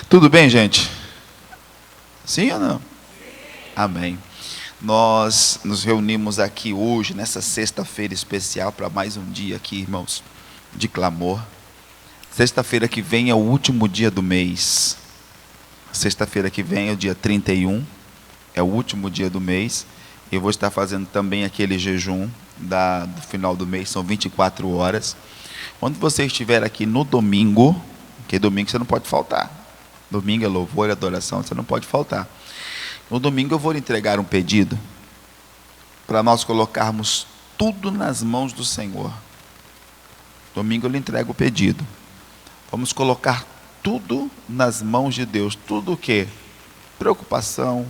Tudo bem, gente? Sim ou não? Amém. Nós nos reunimos aqui hoje, nessa sexta-feira especial, para mais um dia aqui, irmãos, de clamor. Sexta-feira que vem é o último dia do mês. Sexta-feira que vem é o dia 31, é o último dia do mês. Eu vou estar fazendo também aquele jejum do final do mês, são 24 horas. Quando você estiver aqui no domingo, porque domingo você não pode faltar. Domingo é louvor e adoração, você não pode faltar. No domingo eu vou lhe entregar um pedido para nós colocarmos tudo nas mãos do Senhor. Domingo eu lhe entrego o pedido. Vamos colocar tudo nas mãos de Deus. Tudo o quê? Preocupação,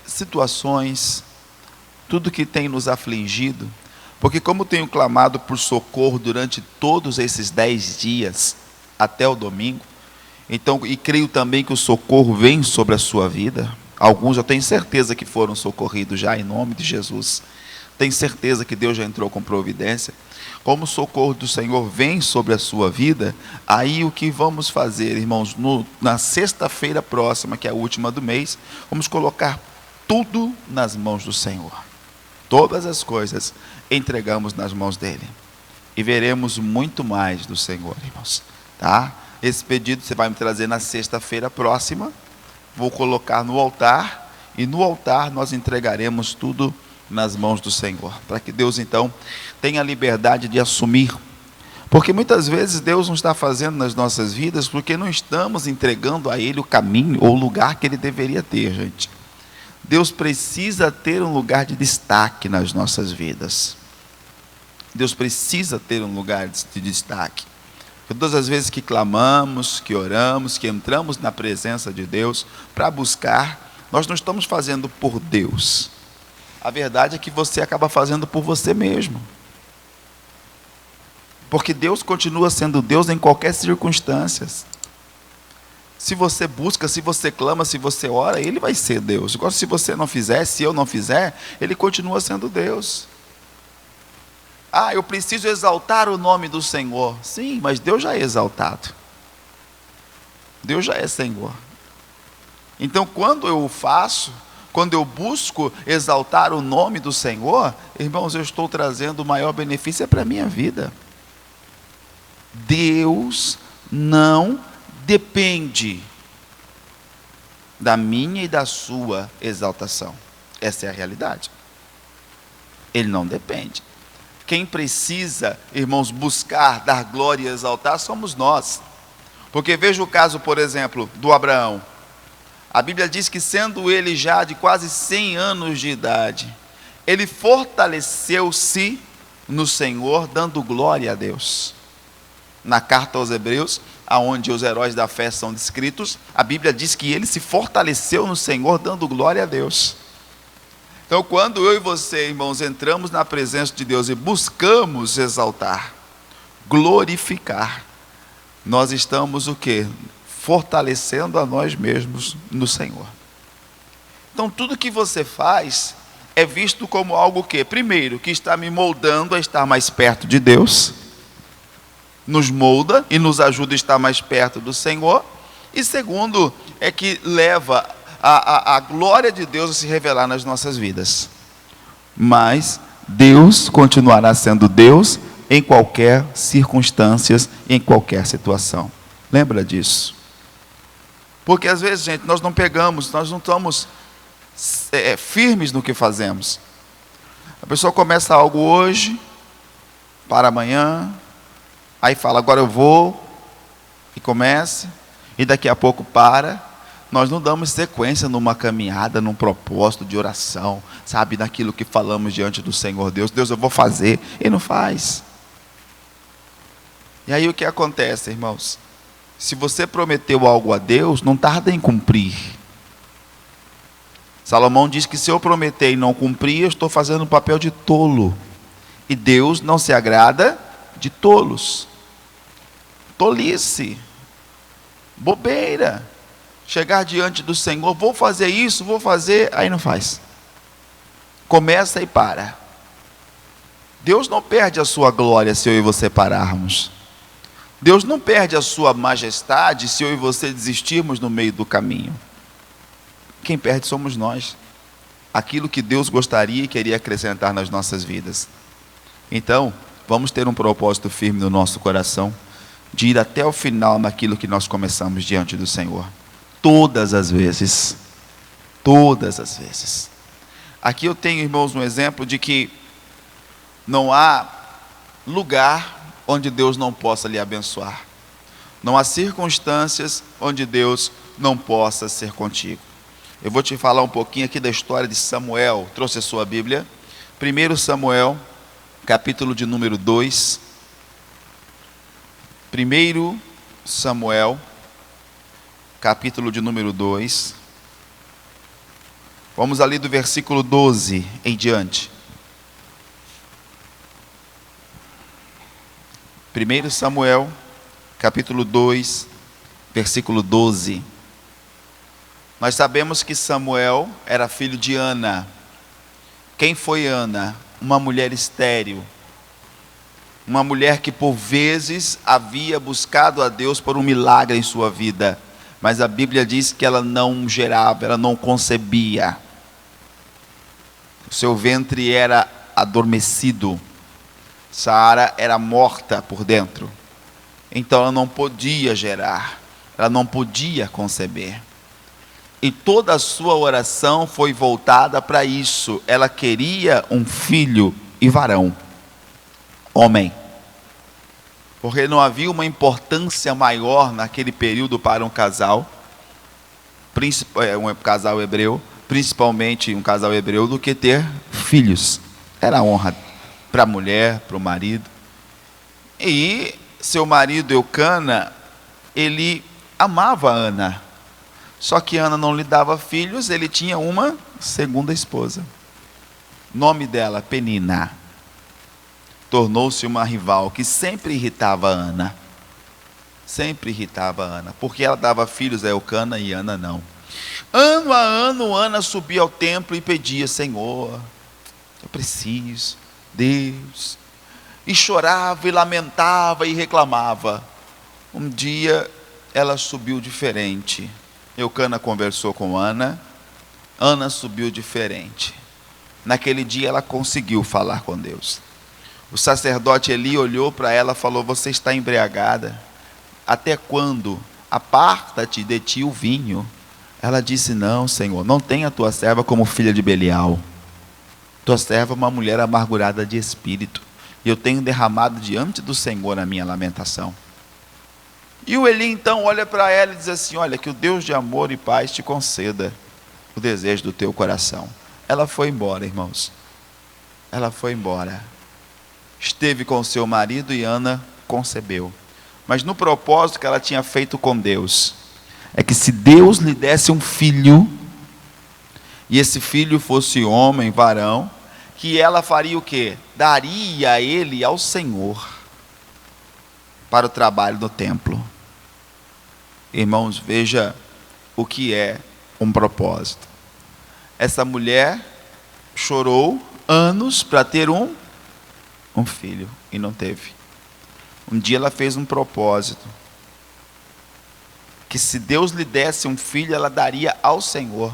situações, tudo que tem nos afligido. Porque como tenho clamado por socorro durante todos esses 10 dias, até o domingo, então, e creio também que o socorro vem sobre a sua vida. Alguns eu tenho certeza que foram socorridos já, em nome de Jesus. Tenho certeza que Deus já entrou com providência. Como o socorro do Senhor vem sobre a sua vida, aí o que vamos fazer, irmãos, na sexta-feira próxima, que é a última do mês, vamos colocar tudo nas mãos do Senhor. Todas as coisas entregamos nas mãos dele. E veremos muito mais do Senhor, irmãos. Tá? Esse pedido você vai me trazer na sexta-feira próxima. Vou colocar no altar. E no altar nós entregaremos tudo nas mãos do Senhor. Para que Deus então tenha a liberdade de assumir. Porque muitas vezes Deus não está fazendo nas nossas vidas porque não estamos entregando a Ele o caminho ou o lugar que Ele deveria ter, gente. Deus precisa ter um lugar de destaque nas nossas vidas. Deus precisa ter um lugar de destaque. Todas as vezes que clamamos, que oramos, que entramos na presença de Deus para buscar, nós não estamos fazendo por Deus. A verdade é que você acaba fazendo por você mesmo. Porque Deus continua sendo Deus em qualquer circunstância. Se você busca, se você clama, se você ora, Ele vai ser Deus. Agora, se você não fizer, se eu não fizer, Ele continua sendo Deus. Ah, eu preciso exaltar o nome do Senhor. Sim, mas Deus já é exaltado. Deus já é Senhor. Então, quando eu faço, quando eu busco exaltar o nome do Senhor, irmãos, eu estou trazendo o maior benefício para a minha vida. Deus não depende da minha e da sua exaltação. Essa é a realidade. Ele não depende. Quem precisa, irmãos, buscar, dar glória e exaltar, somos nós. Porque veja o caso, por exemplo, do Abraão. A Bíblia diz que sendo ele já de quase 100 anos de idade, ele fortaleceu-se no Senhor, dando glória a Deus. Na carta aos Hebreus, aonde os heróis da fé são descritos, a Bíblia diz que ele se fortaleceu no Senhor, dando glória a Deus. Então, quando eu e você, irmãos, entramos na presença de Deus e buscamos exaltar, glorificar, nós estamos o quê? Fortalecendo a nós mesmos no Senhor. Então, tudo que você faz é visto como algo que, primeiro, que está me moldando a estar mais perto de Deus, nos molda e nos ajuda a estar mais perto do Senhor, e segundo, é que leva a glória de Deus a se revelar nas nossas vidas. Mas Deus continuará sendo Deus em qualquer circunstância, em qualquer situação. Lembra disso? Porque às vezes, gente, nós não estamos firmes no que fazemos. A pessoa começa algo hoje, para amanhã, aí fala, agora eu vou, e começa, e daqui a pouco para. Nós não damos sequência numa caminhada, num propósito de oração, sabe, naquilo que falamos diante do Senhor Deus. Deus, eu vou fazer, e não faz. E aí o que acontece, irmãos? Se você prometeu algo a Deus, não tarda em cumprir. Salomão diz que se eu prometer e não cumprir, eu estou fazendo um papel de tolo. E Deus não se agrada de tolos. Tolice, bobeira. Chegar diante do Senhor, vou fazer isso, vou fazer, aí não faz. Começa e para. Deus não perde a sua glória se eu e você pararmos. Deus não perde a sua majestade se eu e você desistirmos no meio do caminho. Quem perde somos nós. Aquilo que Deus gostaria e queria acrescentar nas nossas vidas. Então, vamos ter um propósito firme no nosso coração, de ir até o final naquilo que nós começamos diante do Senhor. Todas as vezes. Todas as vezes. Aqui eu tenho, irmãos, um exemplo de que não há lugar onde Deus não possa lhe abençoar. Não há circunstâncias onde Deus não possa ser contigo. Eu vou te falar um pouquinho aqui da história de Samuel. Trouxe a sua Bíblia. 1 Samuel, capítulo de número 2. 1 Samuel, capítulo de número 2. Vamos ali do versículo 12 em diante. 1 Samuel, capítulo 2, versículo 12. Nós sabemos que Samuel era filho de Ana. Quem foi Ana? Uma mulher estéril. Uma mulher que por vezes havia buscado a Deus por um milagre em sua vida. Mas a Bíblia diz que ela não gerava, ela não concebia. O seu ventre era adormecido. Sara era morta por dentro. Então ela não podia gerar. Ela não podia conceber. E toda a sua oração foi voltada para isso. Ela queria um filho e varão. Homem. Porque não havia uma importância maior naquele período para um casal. Um casal hebreu. Principalmente um casal hebreu, do que ter filhos. Era honra para a mulher, para o marido. E seu marido Eucana, ele amava Ana. Só que Ana não lhe dava filhos, ele tinha uma segunda esposa. Nome dela, Penina. Tornou-se uma rival que sempre irritava Ana. Sempre irritava Ana, porque ela dava filhos a Eucana e Ana não. Ano a ano, Ana subia ao templo e pedia: Senhor, eu preciso, Deus. E chorava, e lamentava, e reclamava. Um dia, ela subiu diferente. Eucana conversou com Ana. Ana subiu diferente. Naquele dia, ela conseguiu falar com Deus. O sacerdote Eli olhou para ela e falou: você está embriagada? Até quando? Aparta-te de ti o vinho. Ela disse: não, Senhor, não tenha tua serva como filha de Belial. Tua serva é uma mulher amargurada de espírito, e eu tenho derramado diante do Senhor a minha lamentação. E o Eli então olha para ela e diz assim: olha, que o Deus de amor e paz te conceda o desejo do teu coração. Ela foi embora, irmãos. Ela foi embora. Esteve com seu marido e Ana concebeu. Mas no propósito que ela tinha feito com Deus, é que se Deus lhe desse um filho, e esse filho fosse homem, varão, que ela faria o quê? Daria ele ao Senhor, para o trabalho no templo. Irmãos, veja o que é um propósito. Essa mulher chorou anos para ter um filho, e não teve. Um dia ela fez um propósito, que se Deus lhe desse um filho, ela daria ao Senhor,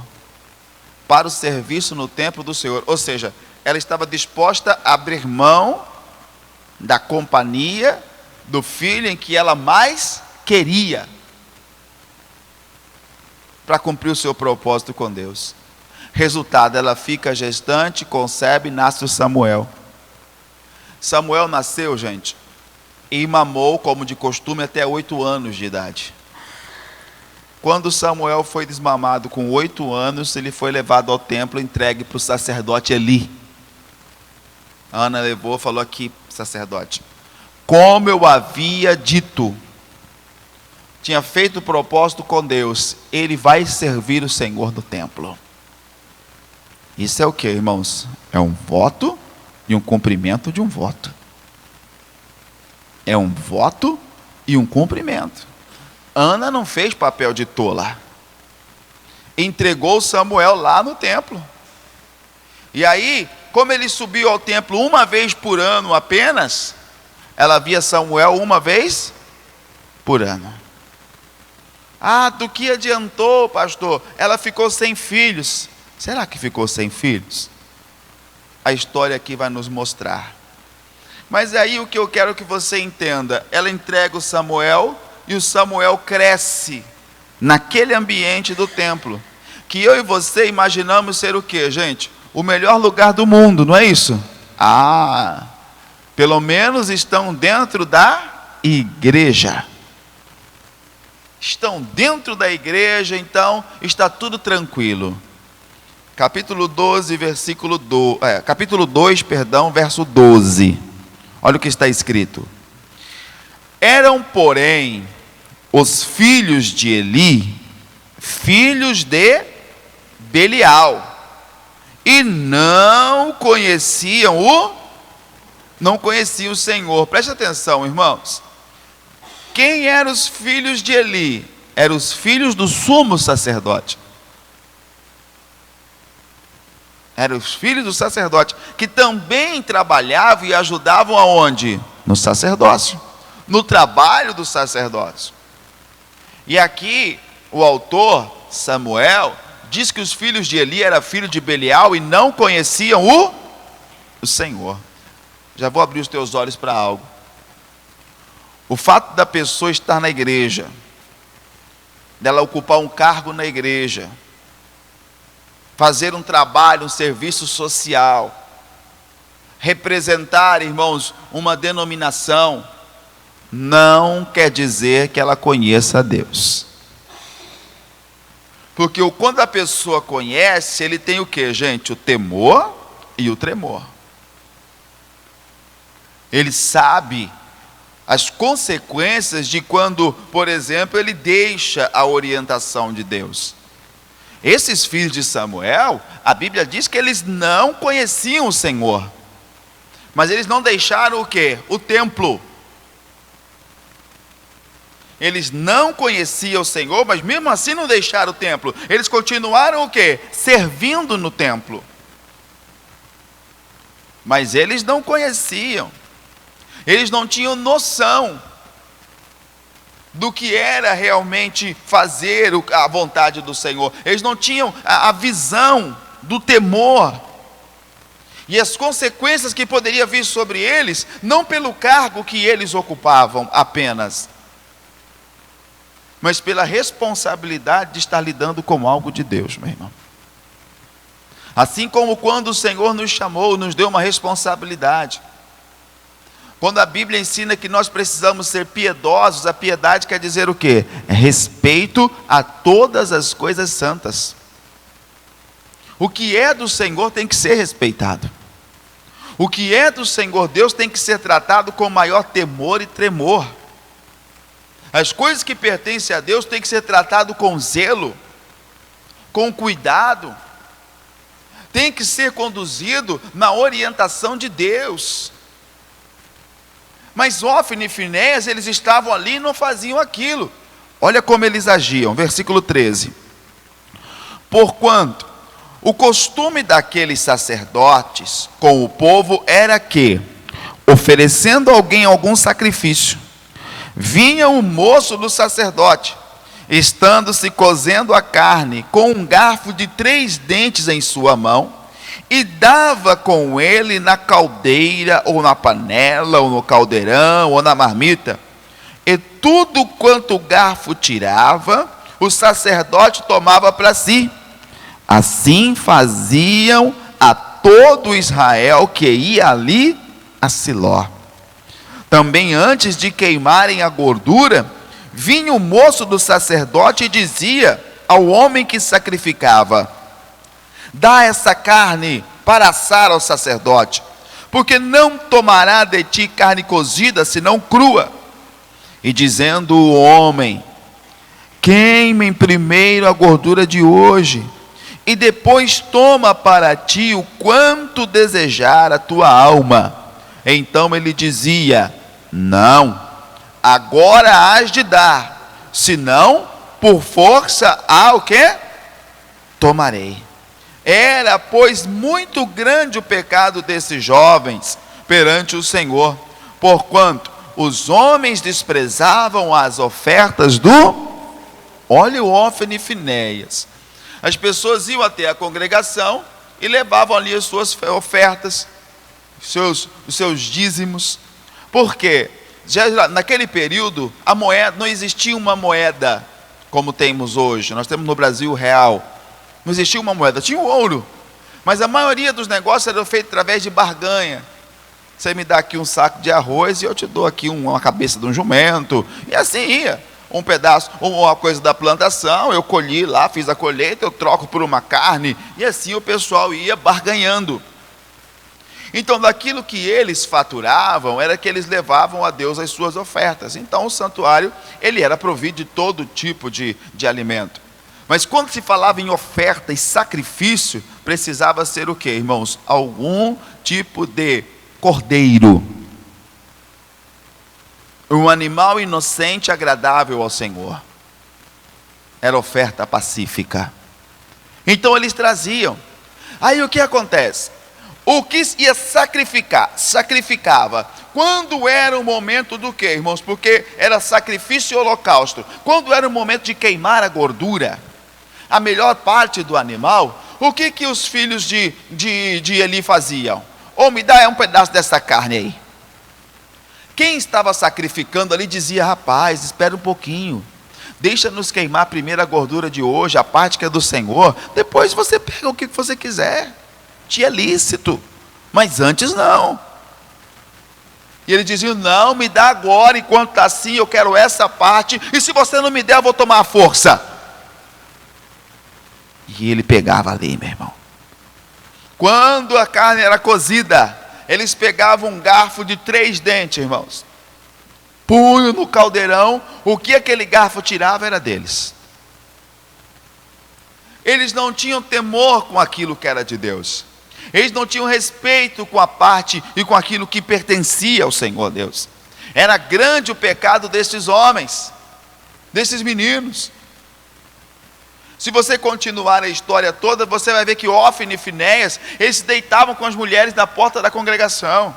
para o serviço no templo do Senhor. Ou seja, ela estava disposta a abrir mão da companhia do filho em que ela mais queria, para cumprir o seu propósito com Deus. Resultado, ela fica gestante, concebe e nasce o Samuel. Samuel nasceu, gente, e mamou, como de costume, até 8 anos de idade. Quando Samuel foi desmamado com 8 anos, ele foi levado ao templo, entregue para o sacerdote Eli. A Ana levou, falou: aqui, sacerdote, como eu havia dito, tinha feito o propósito com Deus, ele vai servir o Senhor no templo. Isso é o que, irmãos? É um voto e um cumprimento de um voto. É um voto e um cumprimento. Ana não fez papel de tola. Entregou Samuel lá no templo. E aí, como ele subiu ao templo uma vez por ano apenas, ela via Samuel uma vez por ano. Ah, do que adiantou, pastor? Ela ficou sem filhos. Será que ficou sem filhos? A história aqui vai nos mostrar. Mas aí o que eu quero que você entenda, ela entrega o Samuel e o Samuel cresce naquele ambiente do templo, que eu e você imaginamos ser o quê, gente? O melhor lugar do mundo, não é isso? Ah, pelo menos estão dentro da igreja. Estão dentro da igreja, então está tudo tranquilo. Capítulo 12, capítulo 2, verso 12. Olha o que está escrito. Eram, porém, os filhos de Eli, filhos de Belial, e não conheciam o Senhor. Preste atenção, irmãos. Quem eram os filhos de Eli? Eram os filhos do sumo sacerdote. Eram os filhos do sacerdote, que também trabalhavam e ajudavam aonde? No sacerdócio, no trabalho do sacerdócio. E aqui, o autor, Samuel, diz que os filhos de Eli eram filhos de Belial e não conheciam o Senhor. Já vou abrir os teus olhos para algo. O fato da pessoa estar na igreja, dela ocupar um cargo na igreja, fazer um trabalho, um serviço social, representar, irmãos, uma denominação, não quer dizer que ela conheça a Deus. Porque quando a pessoa conhece, ele tem o que, gente? O temor e o tremor. Ele sabe as consequências de quando, por exemplo, ele deixa a orientação de Deus. Esses filhos de Samuel, a Bíblia diz que eles não conheciam o Senhor. Mas eles não deixaram o quê? O templo. Eles não conheciam o Senhor, mas mesmo assim não deixaram o templo. Eles continuaram o quê? Servindo no templo. Mas eles não conheciam. Eles não tinham noção do que era realmente fazer a vontade do Senhor. Eles não tinham a visão do temor e as consequências que poderia vir sobre eles, não pelo cargo que eles ocupavam apenas, mas pela responsabilidade de estar lidando com algo de Deus, meu irmão. Assim como quando o Senhor nos chamou, nos deu uma responsabilidade. Quando a Bíblia ensina que nós precisamos ser piedosos, a piedade quer dizer o quê? É respeito a todas as coisas santas. O que é do Senhor tem que ser respeitado. O que é do Senhor Deus tem que ser tratado com maior temor e tremor. As coisas que pertencem a Deus têm que ser tratado com zelo, com cuidado. Tem que ser conduzido na orientação de Deus. Mas Hófni e Finéias, eles estavam ali e não faziam aquilo. Olha como eles agiam, versículo 13. Porquanto o costume daqueles sacerdotes com o povo era que, oferecendo a alguém algum sacrifício, vinha um moço do sacerdote, estando-se cozendo a carne, com um garfo de 3 dentes em sua mão, e dava com ele na caldeira, ou na panela, ou no caldeirão, ou na marmita. E tudo quanto o garfo tirava, o sacerdote tomava para si. Assim faziam a todo Israel que ia ali a Siló. Também antes de queimarem a gordura, vinha o moço do sacerdote e dizia ao homem que sacrificava: dá essa carne para assar ao sacerdote, porque não tomará de ti carne cozida, senão crua. E dizendo o homem: queimem primeiro a gordura de hoje, e depois toma para ti o quanto desejar a tua alma. Então ele dizia: não, agora hás de dar, senão por força o quê? Tomarei. Era, pois, muito grande o pecado desses jovens perante o Senhor, porquanto os homens desprezavam as ofertas olha o Hófni e Finéias. As pessoas iam até a congregação e levavam ali as suas ofertas, os seus dízimos. Por quê? Já naquele período, a moeda, não existia uma moeda como temos hoje. Nós temos no Brasil o real. Não existia uma moeda, tinha o ouro. Mas a maioria dos negócios era feito através de barganha. Você me dá aqui um saco de arroz e eu te dou aqui uma cabeça de um jumento. E assim ia. Um pedaço, uma coisa da plantação, eu colhi lá, fiz a colheita, eu troco por uma carne. E assim o pessoal ia barganhando. Então, daquilo que eles faturavam, era que eles levavam a Deus as suas ofertas. Então, o santuário, ele era provido de todo tipo de alimento. Mas quando se falava em oferta e sacrifício, precisava ser o quê, irmãos? Algum tipo de cordeiro. Um animal inocente, agradável ao Senhor. Era oferta pacífica. Então, eles traziam. Aí, o que acontece? O que ia sacrificava. Quando era o momento do quê, irmãos? Porque era sacrifício e holocausto. Quando era o momento de queimar a gordura, a melhor parte do animal, o que os filhos de Eli faziam? Ou me dá um pedaço dessa carne aí. Quem estava sacrificando ali dizia: rapaz, espera um pouquinho. Deixa-nos queimar primeiro a gordura de hoje, a parte que é do Senhor. Depois você pega o que você quiser. Te é lícito, mas antes não. E ele dizia: não, me dá agora, enquanto está assim, eu quero essa parte, e se você não me der, eu vou tomar a força. E ele pegava ali, meu irmão. Quando a carne era cozida, eles pegavam um garfo de 3 dentes, irmãos, punham no caldeirão, o que aquele garfo tirava era deles. Eles não tinham temor com aquilo que era de Deus. Eles não tinham respeito com a parte e com aquilo que pertencia ao Senhor Deus. Era grande o pecado desses homens, desses meninos. Se você continuar a história toda, você vai ver que Hófni e Finéias, eles se deitavam com as mulheres na porta da congregação.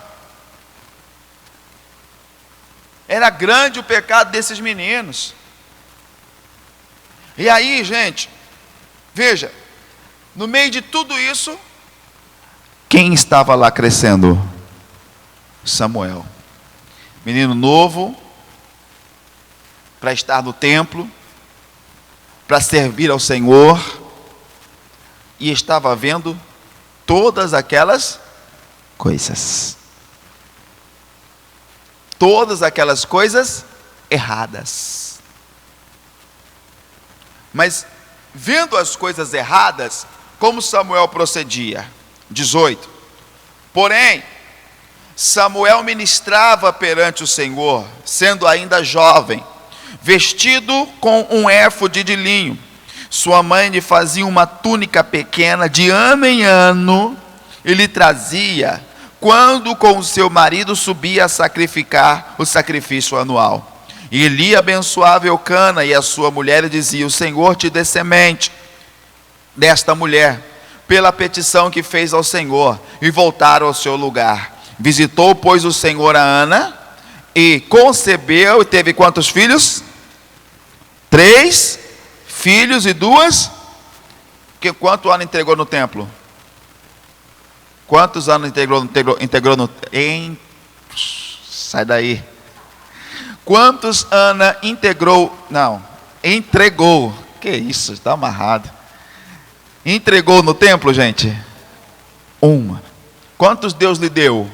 Era grande o pecado desses meninos. E aí, gente, veja, no meio de tudo isso, quem estava lá crescendo? Samuel. Menino novo, para estar no templo, para servir ao Senhor, e estava vendo todas aquelas coisas. Todas aquelas coisas erradas. Mas, vendo as coisas erradas, como Samuel procedia? 18. Porém, Samuel ministrava perante o Senhor, sendo ainda jovem, vestido com um éfode de linho. Sua mãe lhe fazia uma túnica pequena, de ano em ano, e lhe trazia, quando com o seu marido subia a sacrificar o sacrifício anual. E Eli abençoava Eucana e a sua mulher e dizia: o Senhor te dê semente desta mulher, pela petição que fez ao Senhor, e voltaram ao seu lugar. Visitou, pois, o Senhor a Ana, e concebeu, e teve quantos filhos? 3 filhos e 2. Quanto Ana entregou no templo? Quantos anos integrou no sai daí. Quantos Ana entregou? Que isso, está amarrado. Entregou no templo, gente? 1. Quantos Deus lhe deu?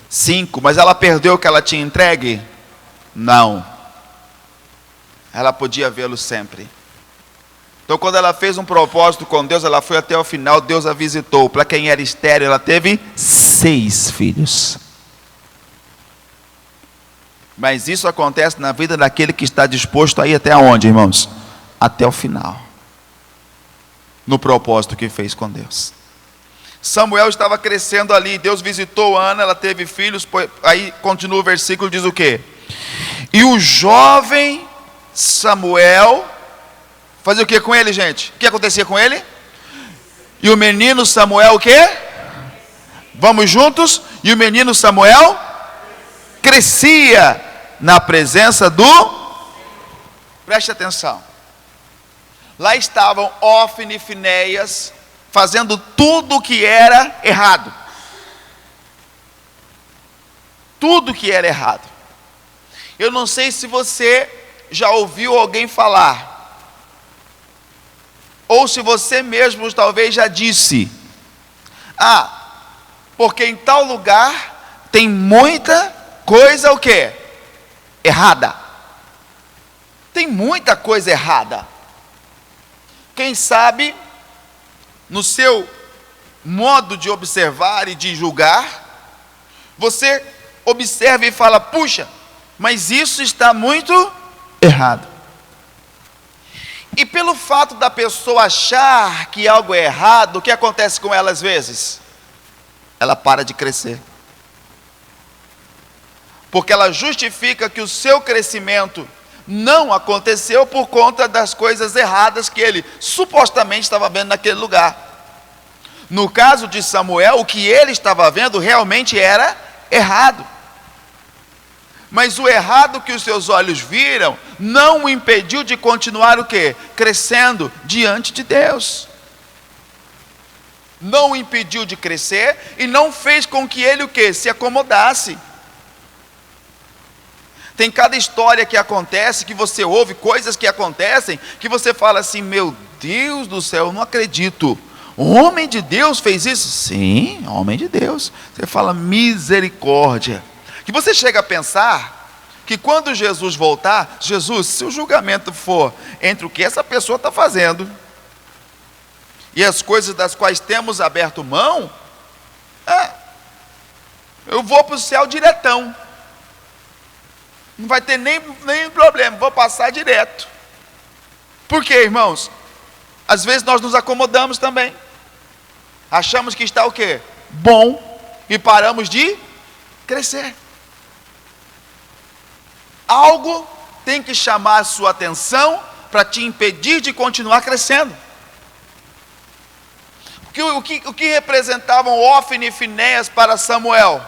5. Mas ela perdeu o que ela tinha entregue? Não. Ela podia vê-lo sempre. Então, quando ela fez um propósito com Deus, ela foi até o final, Deus a visitou. Para quem era estéril, ela teve 6 filhos. Mas isso acontece na vida daquele que está disposto a ir até onde, irmãos? Até o final. No propósito que fez com Deus. Samuel estava crescendo ali, Deus visitou Ana, ela teve filhos. Aí continua o versículo, diz o quê? E o jovem Samuel fazia o que com ele, gente? O que acontecia com ele? E o menino Samuel o quê? Vamos juntos? E o menino Samuel crescia na presença do... Preste atenção. Lá estavam Hófni e Finéias fazendo tudo o que era errado. Tudo que era errado. Eu não sei se você já ouviu alguém falar, ou se você mesmo talvez já disse: porque em tal lugar tem muita coisa o quê? Errada. Tem muita coisa errada. Quem sabe, no seu modo de observar e de julgar, você observa e fala: puxa, mas isso está muito errado. E pelo fato da pessoa achar que algo é errado, o que acontece com ela às vezes? Ela para de crescer. Porque ela justifica que o seu crescimento não aconteceu por conta das coisas erradas que ele supostamente estava vendo naquele lugar. No caso de Samuel, o que ele estava vendo realmente era errado. Mas o errado que os seus olhos viram não o impediu de continuar o quê? Crescendo diante de Deus. Não o impediu de crescer e não fez com que ele o quê? Se acomodasse. Tem cada história que acontece, que você ouve, coisas que acontecem, que você fala assim: meu Deus do céu, eu não acredito. O homem de Deus fez isso? Sim, homem de Deus. Você fala: misericórdia. Que você chega a pensar que quando Jesus voltar, Jesus, se o julgamento for entre o que essa pessoa está fazendo e as coisas das quais temos aberto mão, eu vou para o céu diretão. Não vai ter nem problema, vou passar direto. Por quê, irmãos? Às vezes nós nos acomodamos também. Achamos que está o quê? Bom, e paramos de crescer. Algo tem que chamar a sua atenção para te impedir de continuar crescendo. O que representavam Hófni e Finéias para Samuel?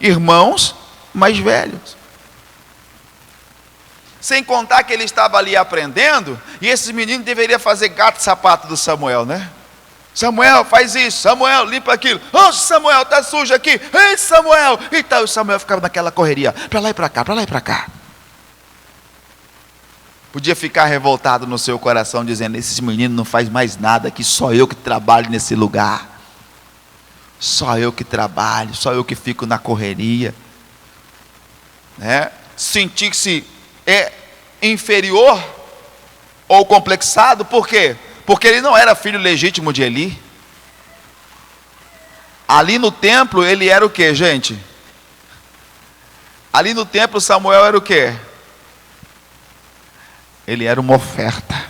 Irmãos mais velhos. Sem contar que ele estava ali aprendendo, e esses meninos deveriam fazer gato e sapato do Samuel, né? Samuel, faz isso. Samuel, limpa aquilo. Oh, Samuel, está sujo aqui. Ei, Samuel. Então o Samuel ficava naquela correria, para lá e para cá, para lá e para cá. Podia ficar revoltado no seu coração, dizendo: esses meninos não fazem mais nada, que só eu que trabalho nesse lugar. Só eu que trabalho, só eu que fico na correria. Né? Sentir-se inferior ou complexado, por quê? Porque ele não era filho legítimo de Eli. Ali no templo ele era o quê, gente? Ali no templo Samuel era o quê? Ele era uma oferta.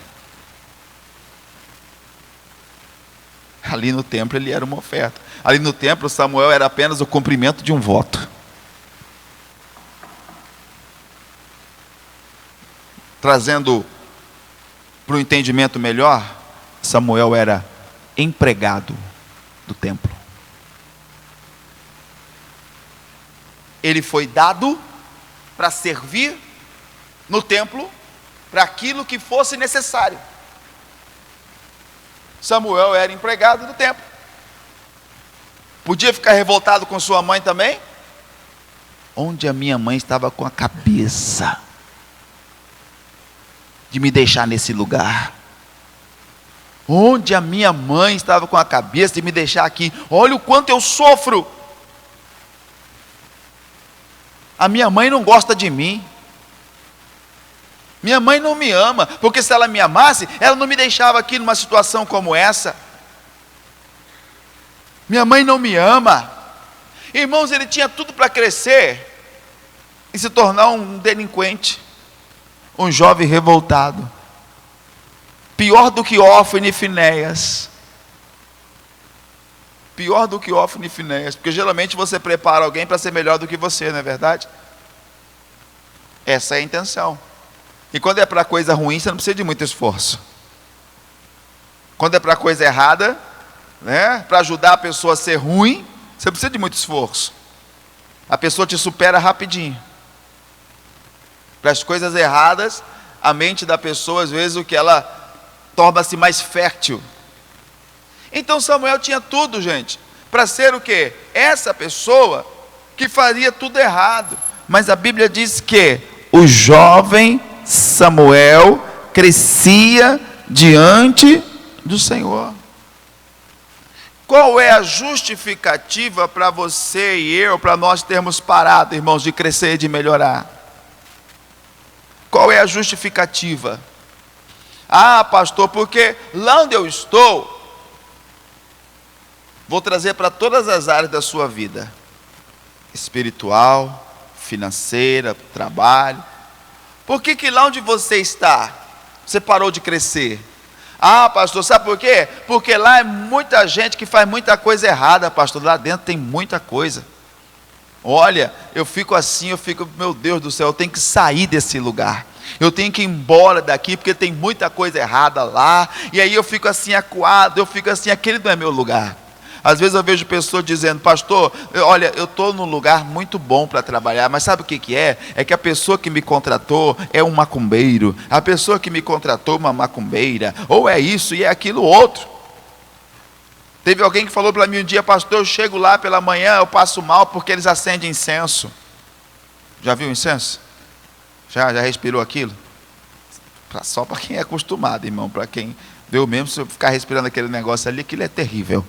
Ali no templo ele era uma oferta. Ali no templo Samuel era apenas o cumprimento de um voto. Trazendo para o entendimento melhor, Samuel era empregado do templo. Ele foi dado para servir no templo para aquilo que fosse necessário. Samuel era empregado do templo. Podia ficar revoltado com sua mãe também? Onde a minha mãe estava com a cabeça de me deixar nesse lugar? Onde a minha mãe estava com a cabeça de me deixar aqui? Olha o quanto eu sofro. A minha mãe não gosta de mim. Minha mãe não me ama, porque se ela me amasse, ela não me deixava aqui numa situação como essa. Minha mãe não me ama. Irmãos, ele tinha tudo para crescer e se tornar um delinquente, um jovem revoltado, pior do que Hófni e Finéias. Pior do que Hófni e Finéias, porque geralmente você prepara alguém para ser melhor do que você, não é verdade? Essa é a intenção. E quando é para coisa ruim, você não precisa de muito esforço. Quando é para coisa errada, né, para ajudar a pessoa a ser ruim, você precisa de muito esforço. A pessoa te supera rapidinho. Para as coisas erradas, a mente da pessoa, às vezes, o que ela torna-se mais fértil. Então Samuel tinha tudo, gente, para ser o quê? Essa pessoa que faria tudo errado. Mas a Bíblia diz que o jovem Samuel crescia diante do Senhor. Qual é a justificativa para você e eu, para nós termos parado, irmãos, de crescer e de melhorar? Qual é a justificativa? Ah, pastor, porque lá onde eu estou, vou trazer para todas as áreas da sua vida: espiritual, financeira, trabalho. Por que lá onde você está, você parou de crescer? Ah, pastor, sabe por quê? Porque lá é muita gente que faz muita coisa errada, pastor. Lá dentro tem muita coisa. Olha, eu fico assim, meu Deus do céu, eu tenho que sair desse lugar. Eu tenho que ir embora daqui, porque tem muita coisa errada lá. E aí eu fico assim acuado, eu fico assim, aquele não é meu lugar. Às vezes eu vejo pessoas dizendo: pastor, olha, eu estou num lugar muito bom para trabalhar, mas sabe o que é? É que a pessoa que me contratou é um macumbeiro, a pessoa que me contratou é uma macumbeira, ou é isso e é aquilo outro. Teve alguém que falou para mim um dia: pastor, eu chego lá pela manhã, eu passo mal porque eles acendem incenso. Já viu incenso? Já respirou aquilo? Só para quem é acostumado, irmão, para quem viu mesmo, se eu ficar respirando aquele negócio ali, aquilo é terrível.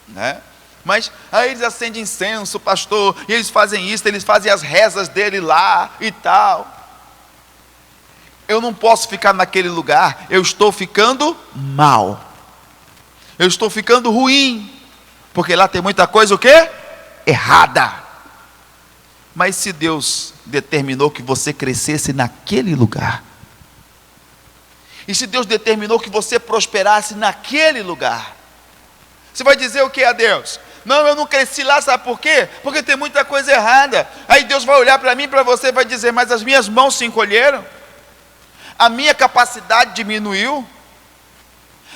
Né? Mas aí eles acendem incenso, pastor, e eles fazem isso, eles fazem as rezas dele lá e tal. Eu não posso ficar naquele lugar, eu estou ficando mal, eu estou ficando ruim, porque lá tem muita coisa o quê? Errada. Mas se Deus determinou que você crescesse naquele lugar, e se Deus determinou que você prosperasse naquele lugar, você vai dizer o que a Deus? Não, eu não cresci lá, sabe por quê? Porque tem muita coisa errada. Aí Deus vai olhar para mim e para você e vai dizer: mas as minhas mãos se encolheram, a minha capacidade diminuiu,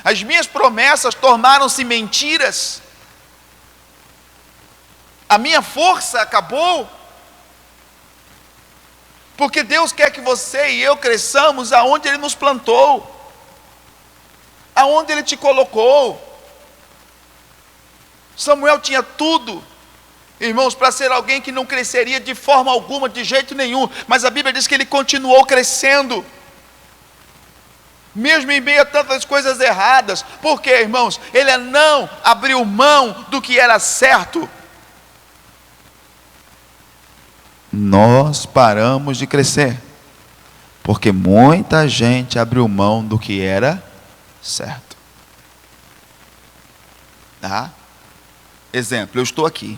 as minhas promessas tornaram-se mentiras, a minha força acabou. Porque Deus quer que você e eu cresçamos aonde Ele nos plantou, aonde Ele te colocou. Samuel tinha tudo, irmãos, para ser alguém que não cresceria de forma alguma, de jeito nenhum, mas a Bíblia diz que ele continuou crescendo, mesmo em meio a tantas coisas erradas. Por quê, irmãos? Ele não abriu mão do que era certo. Nós paramos de crescer, porque muita gente abriu mão do que era certo. Tá? Exemplo, eu estou aqui,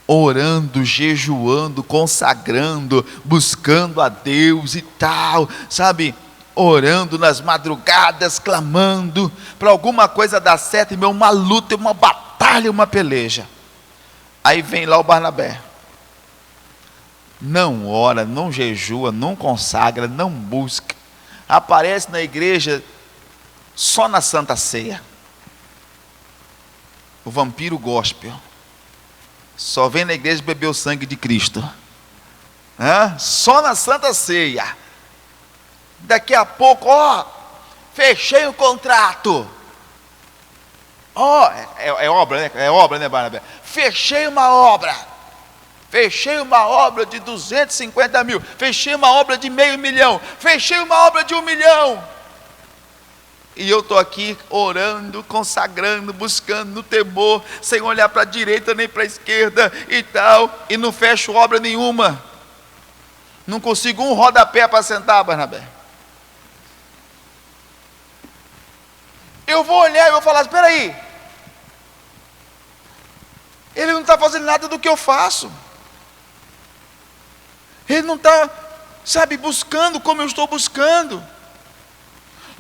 orando, jejuando, consagrando, buscando a Deus e tal, sabe? Orando nas madrugadas, clamando, para alguma coisa dar certo, irmão, uma luta, uma batalha, uma peleja. Aí vem lá o Barnabé, não ora, não jejua, não consagra, não busca, aparece na igreja só na Santa Ceia. O vampiro gospel, só vem na igreja beber o sangue de Cristo, só na Santa Ceia. Daqui a pouco, fechei o contrato, é obra, né? É obra, né, Barnabé? Fechei uma obra de 250 mil, fechei uma obra de 500 mil, fechei uma obra de 1 milhão. E eu estou aqui orando, consagrando, buscando no temor, sem olhar para a direita nem para a esquerda e tal, e não fecho obra nenhuma. Não consigo um rodapé para sentar, Barnabé. Eu vou olhar e vou falar: espera aí, ele não está fazendo nada do que eu faço. Ele não está, sabe, buscando como eu estou buscando.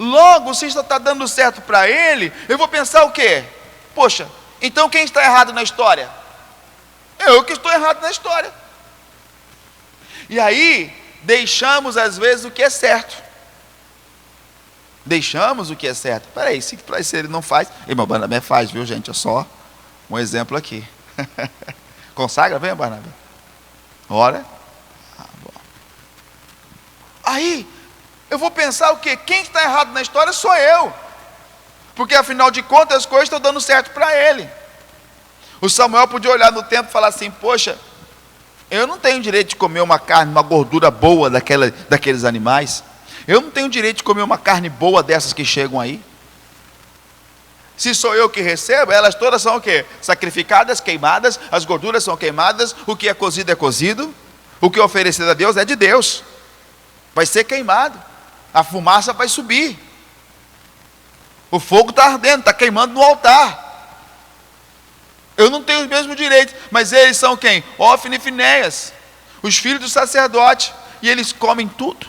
Logo, se isso está dando certo para ele, eu vou pensar o quê? Poxa, então quem está errado na história? Eu que estou errado na história. E aí, deixamos às vezes o que é certo. Deixamos o que é certo. Peraí, se ele não faz, irmão, Barnabé faz, viu, gente? É só um exemplo aqui. Consagra, vem, Barnabé. Ora. Bom. Aí, eu vou pensar o quê? Quem está errado na história sou eu. Porque afinal de contas as coisas estão dando certo para ele. O Samuel podia olhar no templo e falar assim: poxa, eu não tenho direito de comer uma carne, uma gordura boa daqueles animais. Eu não tenho direito de comer uma carne boa dessas que chegam aí. Se sou eu que recebo, elas todas são o quê? Sacrificadas, queimadas, as gorduras são queimadas, o que é cozido, o que é oferecido a Deus é de Deus. Vai ser queimado, a fumaça vai subir, o fogo está ardendo, está queimando no altar. Eu não tenho os mesmos direitos, mas eles são quem? Ofni e Finéias, os filhos do sacerdote, e eles comem tudo.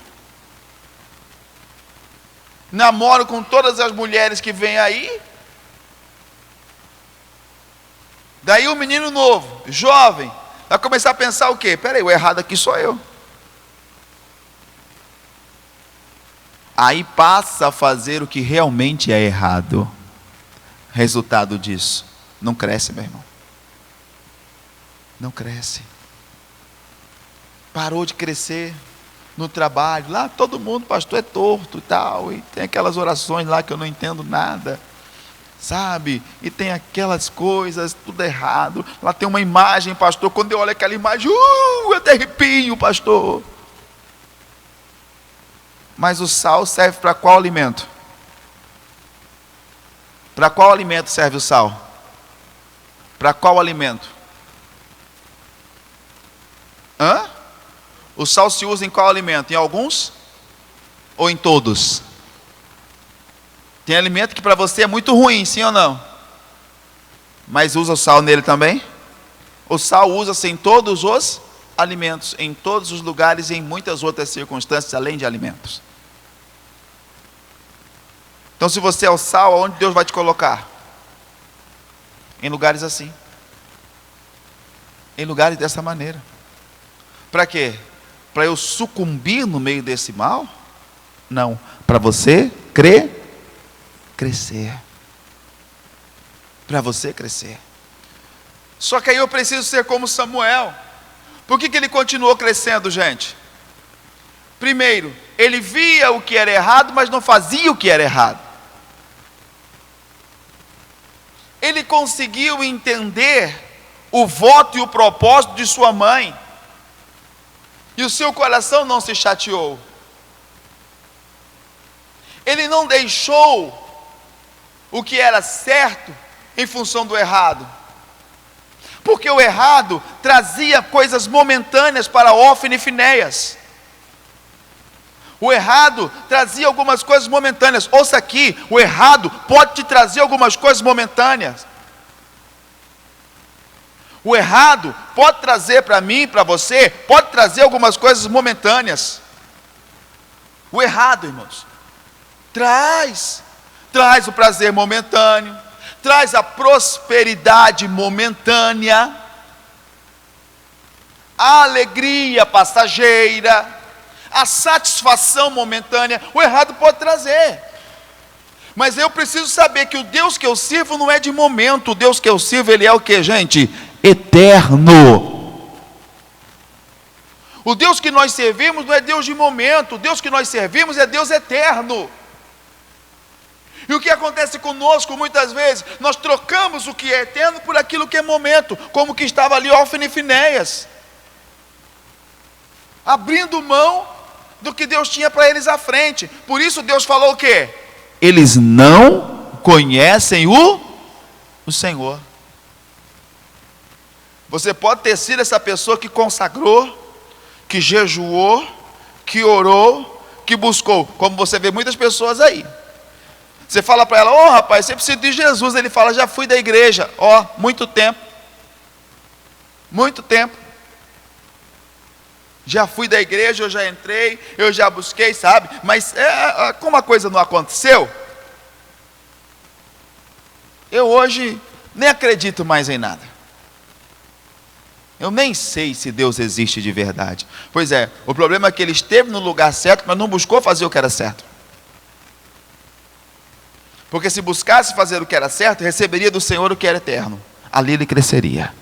Namoram com todas as mulheres que vêm aí. Daí o menino novo, jovem, vai começar a pensar o quê? Peraí, o errado aqui sou eu. Aí passa a fazer o que realmente é errado. Resultado disso: não cresce, meu irmão. Não cresce. Parou de crescer no trabalho. Lá todo mundo, pastor, é torto e tal. E tem aquelas orações lá que eu não entendo nada. Sabe? E tem aquelas coisas, tudo errado. Lá tem uma imagem, pastor. Quando eu olho aquela imagem, eu até arrepio, pastor. Mas o sal serve para qual alimento? Para qual alimento serve o sal? Para qual alimento? O sal se usa em qual alimento? Em alguns? Ou em todos? Tem alimento que para você é muito ruim, sim ou não? Mas usa o sal nele também? O sal usa-se em todos os alimentos, em todos os lugares e em muitas outras circunstâncias, além de alimentos. Então, se você é o sal, aonde Deus vai te colocar? Em lugares assim. Em lugares dessa maneira. Para quê? Para eu sucumbir no meio desse mal? Não. Para você crescer. Para você crescer. Só que aí eu preciso ser como Samuel. Por que ele continuou crescendo, gente? Primeiro, ele via o que era errado, mas não fazia o que era errado. Ele conseguiu entender o voto e o propósito de sua mãe. E o seu coração não se chateou. Ele não deixou o que era certo em função do errado. Porque o errado trazia coisas momentâneas para Ofni e Finéias. O errado trazia algumas coisas momentâneas. Ouça aqui, o errado pode te trazer algumas coisas momentâneas. O errado pode trazer para mim, para você, pode trazer algumas coisas momentâneas. O errado, irmãos, traz o prazer momentâneo, traz a prosperidade momentânea, a alegria passageira, a satisfação momentânea. O errado pode trazer, mas eu preciso saber que o Deus que eu sirvo não é de momento. O Deus que eu sirvo, Ele é o que, gente? Eterno. O Deus que nós servimos não é Deus de momento. O Deus que nós servimos é Deus eterno. E o que acontece conosco muitas vezes? Nós trocamos o que é eterno por aquilo que é momento, como que estava ali Ofni e Finéias, abrindo mão do que Deus tinha para eles à frente. Por isso Deus falou o quê? Eles não conhecem o Senhor. Você pode ter sido essa pessoa que consagrou, que jejuou, que orou, que buscou, como você vê muitas pessoas aí. Você fala para ela: rapaz, você precisa de Jesus. Ele fala: já fui da igreja, muito tempo. Muito tempo. Já fui da igreja, eu já entrei, eu já busquei, sabe? Mas como a coisa não aconteceu, eu hoje nem acredito mais em nada. Eu nem sei se Deus existe de verdade. Pois é, o problema é que ele esteve no lugar certo, mas não buscou fazer o que era certo. Porque se buscasse fazer o que era certo, receberia do Senhor o que era eterno. Ali ele cresceria.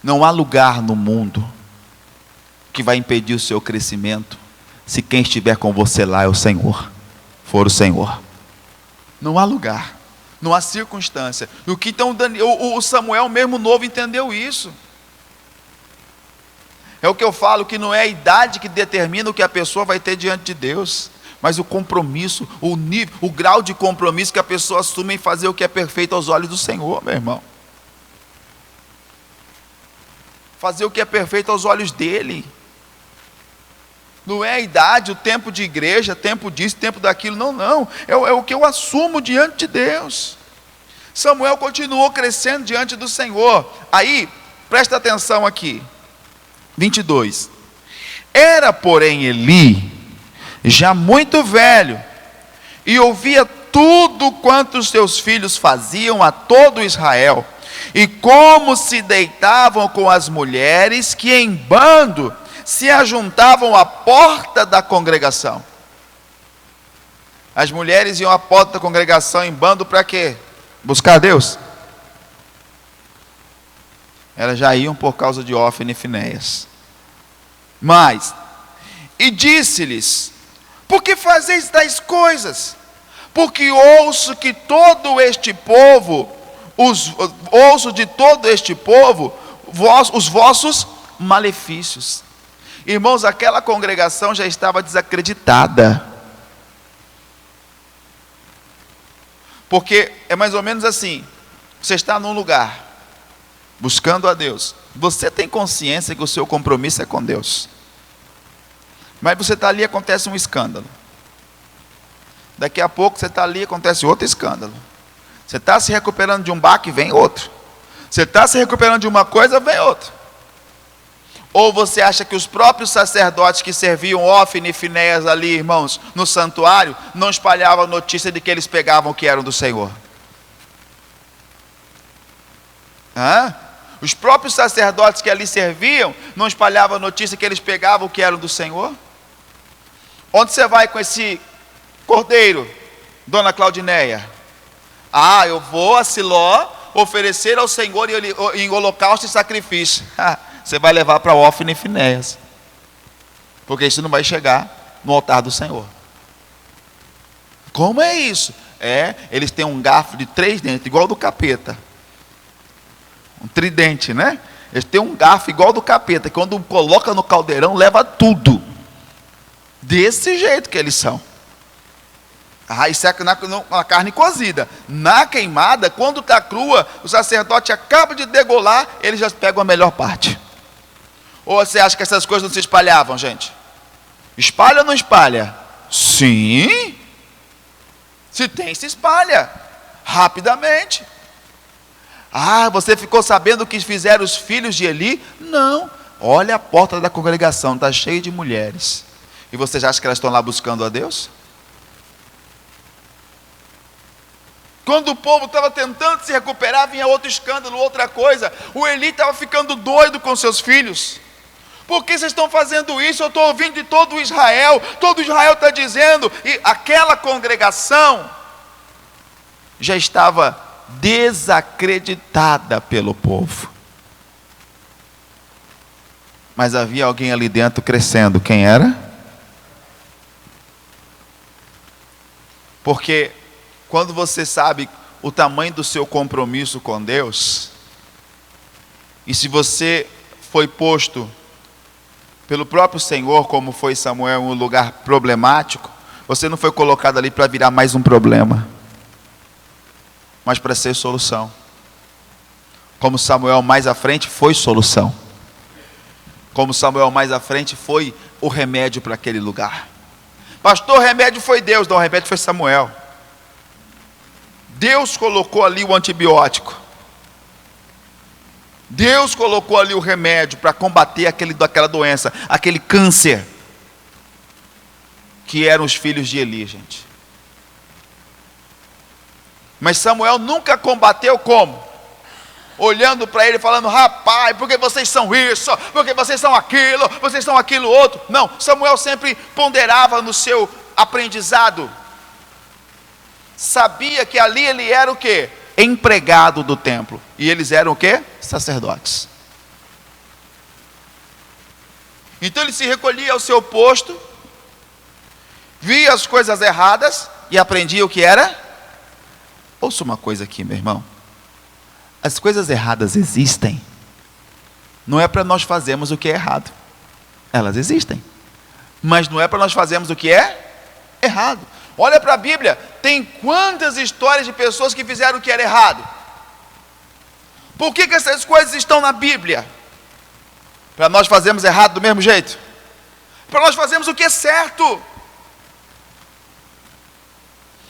Não há lugar no mundo que vai impedir o seu crescimento, se quem estiver com você lá é o Senhor, for o Senhor. Não há lugar, não há circunstância. E o que então o Samuel mesmo novo entendeu isso. É o que eu falo, que não é a idade que determina o que a pessoa vai ter diante de Deus, mas o compromisso, o nível, o grau de compromisso que a pessoa assume em fazer o que é perfeito aos olhos do Senhor, meu irmão. Fazer o que é perfeito aos olhos dele. Não é a idade, o tempo de igreja, tempo disso, tempo daquilo, não. É o que eu assumo diante de Deus. Samuel continuou crescendo diante do Senhor. Aí, presta atenção aqui. 22. Era, porém, Eli já muito velho, e ouvia tudo quanto os seus filhos faziam a todo Israel, e como se deitavam com as mulheres que em bando se ajuntavam à porta da congregação. As mulheres iam à porta da congregação em bando para quê? Buscar Deus. Elas já iam por causa de Hófni e Finéias. Mas, e disse-lhes: por que fazeis tais coisas? Porque ouço que todo este povo, ouço de todo este povo, os vossos malefícios. Irmãos, aquela congregação já estava desacreditada. Porque é mais ou menos assim: você está num lugar, buscando a Deus, você tem consciência que o seu compromisso é com Deus, mas você está ali e acontece um escândalo. Daqui a pouco você está ali e acontece outro escândalo. Você está se recuperando de um baque, vem outro. Você está se recuperando de uma coisa, vem outro. Ou você acha que os próprios sacerdotes que serviam Hófni e Finéias ali, irmãos, no santuário, não espalhavam a notícia de que eles pegavam o que eram do Senhor? Os próprios sacerdotes que ali serviam, não espalhavam a notícia que eles pegavam o que eram do Senhor? Onde você vai com esse cordeiro, dona Claudineia? Eu vou a Siló oferecer ao Senhor em holocausto e sacrifício. Você vai levar para Hófni e Finéias, porque isso não vai chegar no altar do Senhor. Como é isso? Eles têm um garfo de 3 dentes, igual ao do capeta. Um tridente, né? Eles têm um garfo igual ao do capeta, que quando coloca no caldeirão, leva tudo. Desse jeito que eles são. Isso é na carne cozida. Na queimada, quando está crua, o sacerdote acaba de degolar, eles já pegam a melhor parte. Ou você acha que essas coisas não se espalhavam, gente? Espalha ou não espalha? Sim. Se tem, se espalha. Rapidamente. Você ficou sabendo o que fizeram os filhos de Eli? Não. Olha a porta da congregação, está cheia de mulheres. E você já acha que elas estão lá buscando a Deus? Quando o povo estava tentando se recuperar, vinha outro escândalo, outra coisa. O Eli estava ficando doido com seus filhos. Por que vocês estão fazendo isso? Eu estou ouvindo de todo Israel está dizendo. E aquela congregação já estava desacreditada pelo povo. Mas havia alguém ali dentro crescendo. Quem era? Porque quando você sabe o tamanho do seu compromisso com Deus, e se você foi posto pelo próprio Senhor, como foi Samuel, em um lugar problemático, você não foi colocado ali para virar mais um problema, mas para ser solução. Como Samuel mais à frente foi solução. Como Samuel mais à frente foi o remédio para aquele lugar. Pastor, o remédio foi Deus. Não, o remédio foi Samuel. Deus colocou ali o antibiótico. Deus colocou ali o remédio para combater aquela doença, aquele câncer, que eram os filhos de Eli, gente. Mas Samuel nunca combateu como? Olhando para ele, falando: rapaz, porque vocês são isso, porque vocês são aquilo outro. Não, Samuel sempre ponderava no seu aprendizado. Sabia que ali ele era o quê? Empregado do templo. E eles eram o quê? Sacerdotes. Então ele se recolhia ao seu posto, via as coisas erradas e aprendia o que era. Ouça uma coisa aqui, meu irmão. As coisas erradas existem. Não é para nós fazermos o que é errado. Elas existem. Mas não é para nós fazermos o que é errado. Olha para a Bíblia. Tem quantas histórias de pessoas que fizeram o que era errado? Por que essas coisas estão na Bíblia? Para nós fazermos errado do mesmo jeito? Para nós fazermos o que é certo.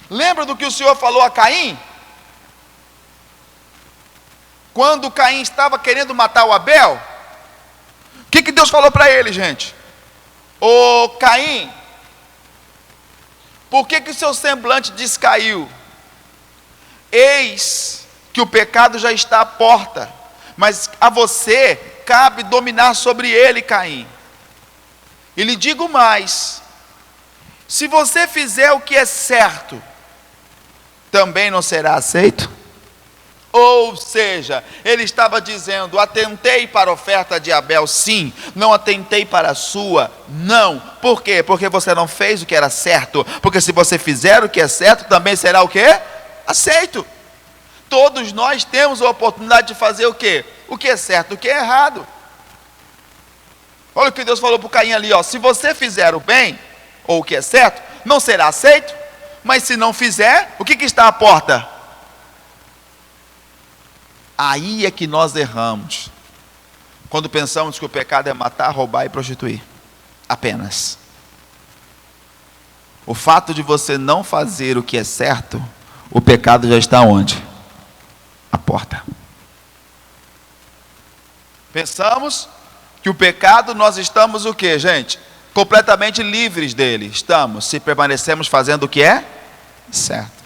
Lembra do que o Senhor falou a Caim? Quando Caim estava querendo matar o Abel, o que Deus falou para ele, gente? Ô Caim, por que o seu semblante descaiu? Eis que o pecado já está à porta, mas a você cabe dominar sobre ele, Caim. E lhe digo mais: se você fizer o que é certo, também não será aceito? Ou seja, ele estava dizendo: atentei para a oferta de Abel, sim. Não atentei para a sua, não. Por quê? Porque você não fez o que era certo. Porque se você fizer o que é certo, também será o quê? Aceito. Todos nós temos a oportunidade de fazer o quê? O que é certo, o que é errado. Olha o que Deus falou para o Caim ali, ó. Se você fizer o bem, ou o que é certo, não será aceito. Mas se não fizer, o que está à porta? Aí é que nós erramos, quando pensamos que o pecado é matar, roubar e prostituir, apenas. O fato de você não fazer o que é certo, o pecado já está onde? À porta. Pensamos que o pecado, nós estamos o que, gente? Completamente livres dele. Estamos, se permanecemos fazendo o que é certo.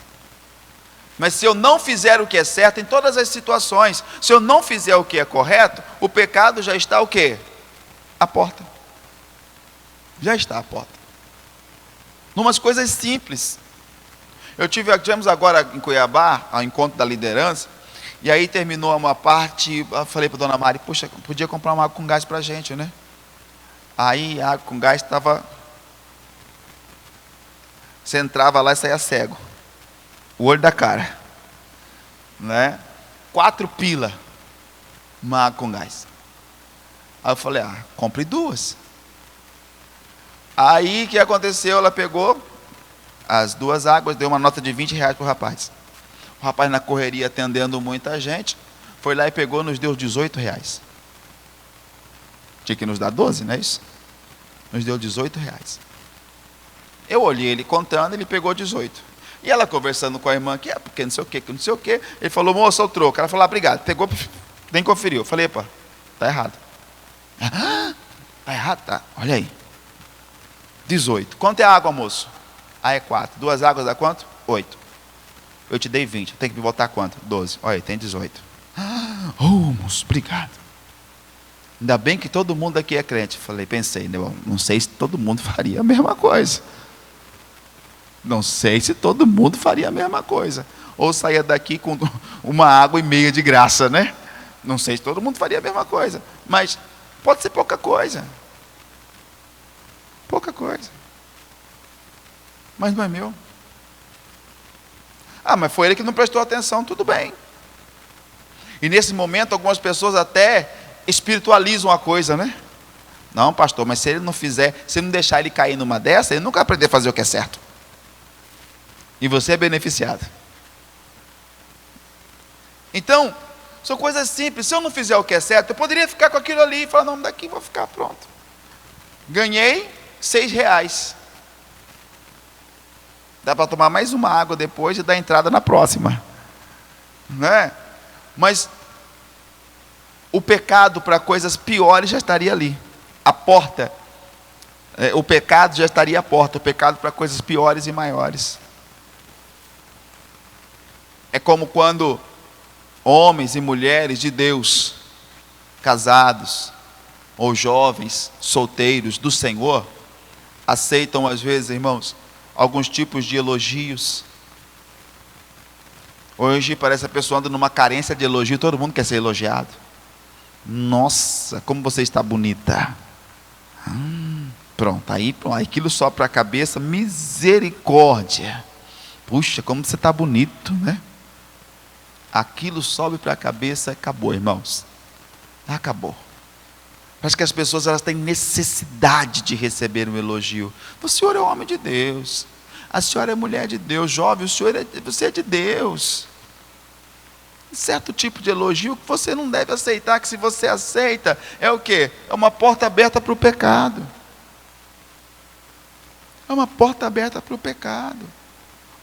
Mas se eu não fizer o que é certo, em todas as situações, se eu não fizer o que é correto, o pecado já está o quê? À porta. Já está à porta. Numas coisas simples. Tivemos agora em Cuiabá, ao encontro da liderança, e aí terminou uma parte, eu falei para a dona Mari: puxa, podia comprar uma água com gás para a gente, né? Aí a água com gás estava... Você entrava lá e saía cego. O olho da cara, né? 4 pila, uma água com gás. Aí eu falei: compre 2. Aí o que aconteceu? Ela pegou as 2 águas, deu uma nota de R$20 para o rapaz. O rapaz, na correria, atendendo muita gente, foi lá e pegou, nos deu R$18. Tinha que nos dar 12, não é isso? Nos deu R$18. Eu olhei ele contando, ele pegou 18. E ela conversando com a irmã, que porque não sei o que, não sei o que. Ele falou: moça, o troco. Ela falou: obrigado. Pegou, nem conferiu. Eu falei: epa, está errado. Está errado? Tá. Olha aí. 18. Quanto é a água, moço? É 4. 2 águas dá quanto? 8. Eu te dei 20. Tem que me botar quanto? 12. Olha aí, tem 18. Moço, obrigado. Ainda bem que todo mundo aqui é crente. Pensei, não sei se todo mundo faria a mesma coisa. Não sei se todo mundo faria a mesma coisa. Ou saía daqui com uma água e meia de graça, né? Não sei se todo mundo faria a mesma coisa. Mas pode ser pouca coisa. Pouca coisa. Mas não é meu. Mas foi ele que não prestou atenção, tudo bem. E nesse momento algumas pessoas até espiritualizam a coisa, né? Não, pastor, mas se ele não fizer, se não deixar ele cair numa dessa, ele nunca vai aprender a fazer o que é certo. E você é beneficiado. Então, são coisas simples. Se eu não fizer o que é certo, eu poderia ficar com aquilo ali e falar: não, daqui vou ficar, pronto. Ganhei R$6. Dá para tomar mais uma água depois e dar entrada na próxima, né? Mas o pecado para coisas piores já estaria ali. A porta. O pecado já estaria à porta. O pecado para coisas piores e maiores. É como quando homens e mulheres de Deus, casados, ou jovens, solteiros do Senhor, aceitam às vezes, irmãos, alguns tipos de elogios. Hoje parece a pessoa anda numa carência de elogio, todo mundo quer ser elogiado. Nossa, como você está bonita. Pronto, aí aquilo sobe para a cabeça, misericórdia. Puxa, como você está bonito, né? Aquilo sobe para a cabeça, acabou, irmãos. Acabou. Parece que as pessoas elas têm necessidade de receber um elogio. O senhor é homem de Deus. A senhora é mulher de Deus. Jovem, você é de Deus. Certo tipo de elogio que você não deve aceitar, que se você aceita, é o quê? É uma porta aberta para o pecado. É uma porta aberta para o pecado.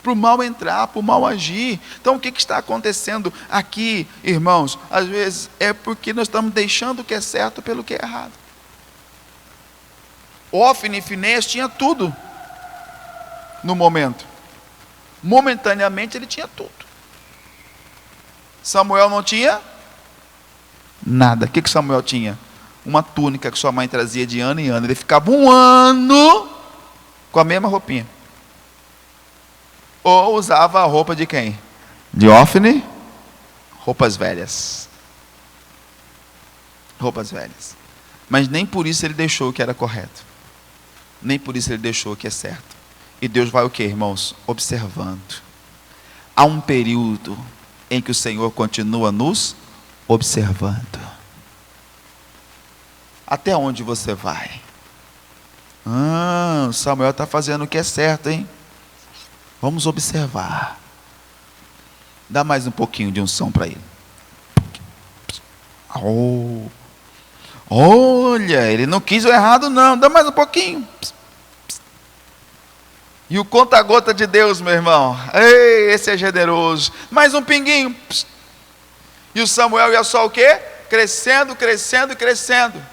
Para o mal entrar, para o mal agir. Então o que está acontecendo aqui, irmãos? Às vezes é porque nós estamos deixando o que é certo pelo que é errado. Hófni e Finéias tinha tudo no momento. Momentaneamente ele tinha tudo. Samuel não tinha nada. O que Samuel tinha? Uma túnica que sua mãe trazia de ano em ano. Ele ficava um ano com a mesma roupinha. Ou usava a roupa de quem? De Hófni, roupas velhas. Roupas velhas. Mas nem por isso ele deixou o que era correto. Nem por isso ele deixou o que é certo. E Deus vai o que, irmãos? Observando. Há um período em que o Senhor continua nos observando. Até onde você vai? Samuel está fazendo o que é certo, hein? Vamos observar. Dá mais um pouquinho de unção para ele. Olha, ele não quis o errado não. Dá mais um pouquinho. E o conta-gota de Deus, meu irmão. Ei, esse é generoso. Mais um pinguinho. E o Samuel ia só o quê? Crescendo, crescendo, crescendo.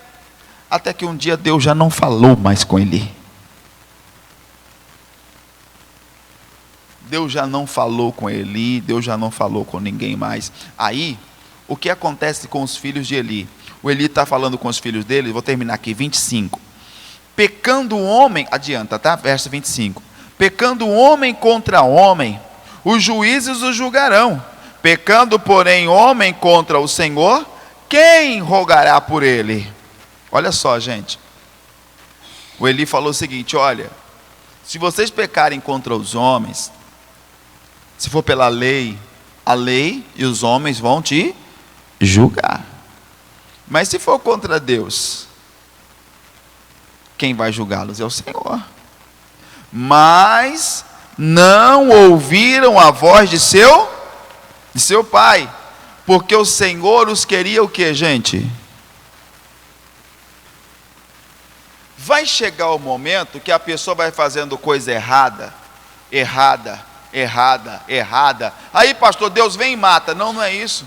Até que um dia Deus já não falou mais com ele. Deus já não falou com Eli, Deus já não falou com ninguém mais. Aí, o que acontece com os filhos de Eli? O Eli está falando com os filhos dele, vou terminar aqui, 25. Pecando o homem, adianta, tá? Verso 25. Pecando o homem contra homem, os juízes o julgarão. Pecando, porém, homem contra o Senhor, quem rogará por ele? Olha só, gente. O Eli falou o seguinte, olha, se vocês pecarem contra os homens, se for pela lei, a lei e os homens vão te julgar. Mas se for contra Deus, quem vai julgá-los é o Senhor. Mas não ouviram a voz de seu pai, porque o Senhor os queria o que, gente? Vai chegar o momento que a pessoa vai fazendo coisa errada. Aí, pastor, Deus vem e mata. Não, não é isso.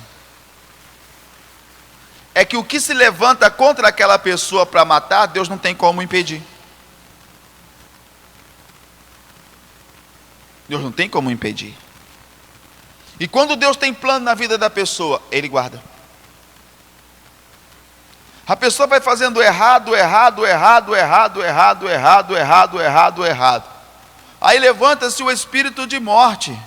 É que o que se levanta contra aquela pessoa para matar, Deus não tem como impedir. Deus não tem como impedir. E quando Deus tem plano na vida da pessoa, Ele guarda. A pessoa vai fazendo errado. Aí levanta-se o espírito de morte.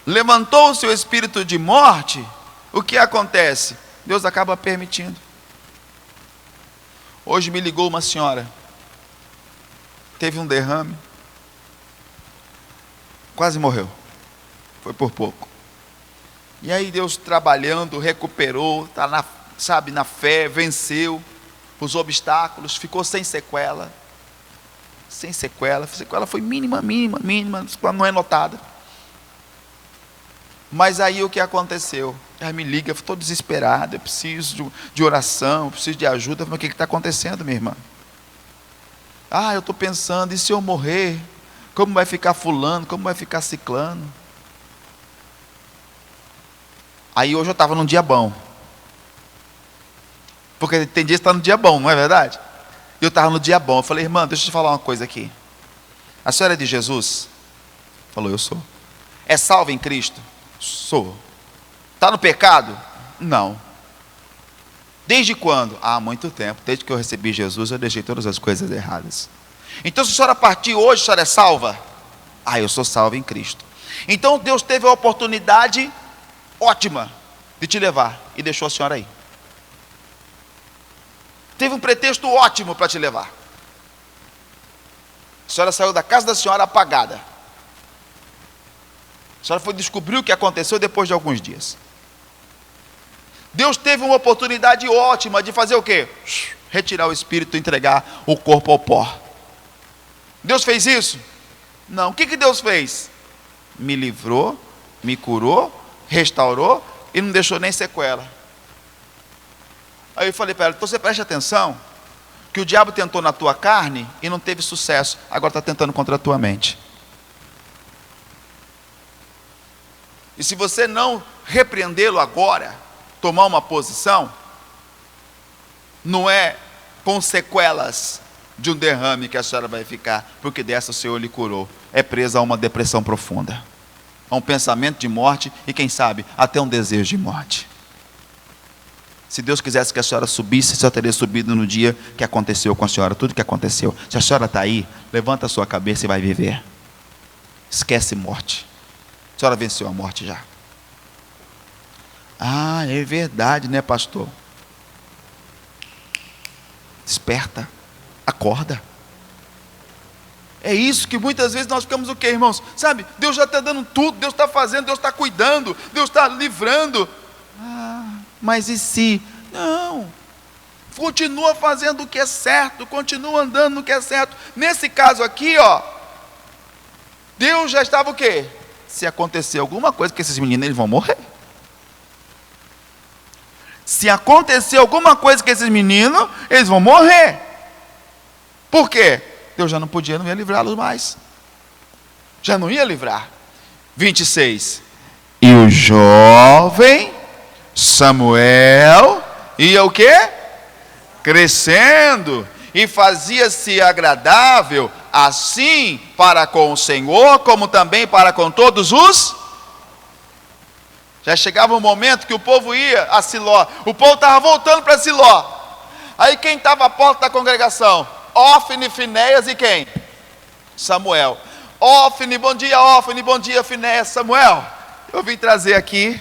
Levantou-se o espírito de morte, o que acontece? Deus acaba permitindo. Hoje me ligou uma senhora, teve um derrame, quase morreu, foi por pouco. E aí Deus trabalhando, recuperou, está na fé, venceu os obstáculos, ficou sem sequela. Sem sequela, a sequela foi mínima, não é notada. Mas aí o que aconteceu? Ela me liga, eu estou desesperado, eu preciso de oração, eu preciso de ajuda. Eu falei, o que está acontecendo, minha irmã? Eu estou pensando, e se eu morrer? Como vai ficar fulano? Como vai ficar ciclano? Aí hoje eu estava num dia bom. Porque tem dias que está no dia bom, não é verdade? Eu estava no dia bom, eu falei, irmã, deixa eu te falar uma coisa aqui. A senhora é de Jesus? Falou, eu sou. É salva em Cristo? Sou. Está no pecado? Não. Desde quando? Há muito tempo. Desde que eu recebi Jesus, eu deixei todas as coisas erradas. Então, se a senhora partir hoje, a senhora é salva? Eu sou salva em Cristo. Então, Deus teve a oportunidade ótima de te levar e deixou a senhora aí. teve um pretexto ótimo para te levar. A senhora saiu da casa da senhora apagada. A senhora foi descobrir o que aconteceu depois de alguns dias. Deus teve uma oportunidade ótima de fazer o quê? Retirar o espírito e entregar o corpo ao pó. Deus fez isso? Não. O que Deus fez? Me livrou, me curou, restaurou e não deixou nem sequela. Aí eu falei para ela, então você preste atenção, que o diabo tentou na tua carne e não teve sucesso, agora está tentando contra a tua mente. E se você não repreendê-lo agora, tomar uma posição, não é com sequelas de um derrame que a senhora vai ficar, porque dessa o Senhor lhe curou. É presa a uma depressão profunda, a um pensamento de morte e quem sabe até um desejo de morte. Se Deus quisesse que a senhora subisse, a senhora teria subido no dia que aconteceu com a senhora, tudo que aconteceu. Se a senhora está aí, levanta a sua cabeça e vai viver. Esquece morte. A senhora venceu a morte já. Ah, é verdade, né, pastor? Desperta, acorda. É isso que muitas vezes nós ficamos o quê, irmãos? Sabe, Deus já está dando tudo, Deus está fazendo, Deus está cuidando, Deus está livrando. Ah, mas e se? Não. Continua fazendo o que é certo, continua andando no que é certo. Nesse caso aqui, ó, Deus já estava o quê? Se acontecer alguma coisa com esses meninos, eles vão morrer. Se acontecer alguma coisa com esses meninos, eles vão morrer. Por quê? Deus já não podia, não ia livrá-los mais. Já não ia livrar. 26. E o jovem Samuel ia o quê? Crescendo. E fazia-se agradável, assim para com o Senhor, como também para com todos os... Já chegava um momento que o povo ia a Siló. O povo estava voltando para Siló. Aí quem estava à porta da congregação? Ofne, Finéias e quem? Samuel. Ofne, bom dia, Finéias, Samuel. Eu vim trazer aqui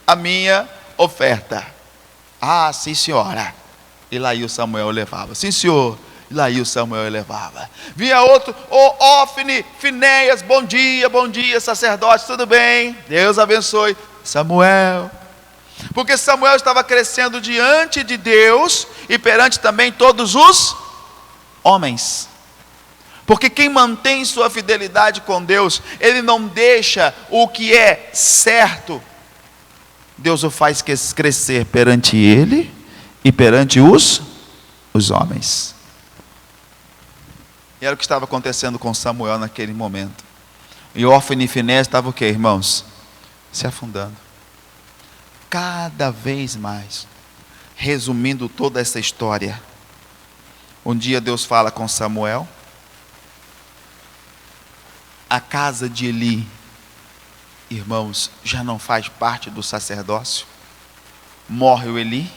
a minha oferta. Ah, sim senhora. E lá ia o Samuel levava. Sim senhor. E lá ia o Samuel levava. Vinha outro, Ofne, Finéias, bom dia, sacerdote, tudo bem? Deus abençoe. Samuel. Porque Samuel estava crescendo diante de Deus e perante também todos os homens. Porque quem mantém sua fidelidade com Deus, ele não deixa o que é certo. Deus o faz crescer perante ele e perante os homens. E era o que estava acontecendo com Samuel naquele momento. E Ofne e Finéias estavam o quê, irmãos? Se afundando. Cada vez mais. Resumindo toda essa história. Um dia Deus fala com Samuel. A casa de Eli, irmãos, já não faz parte do sacerdócio. Morre o Eli.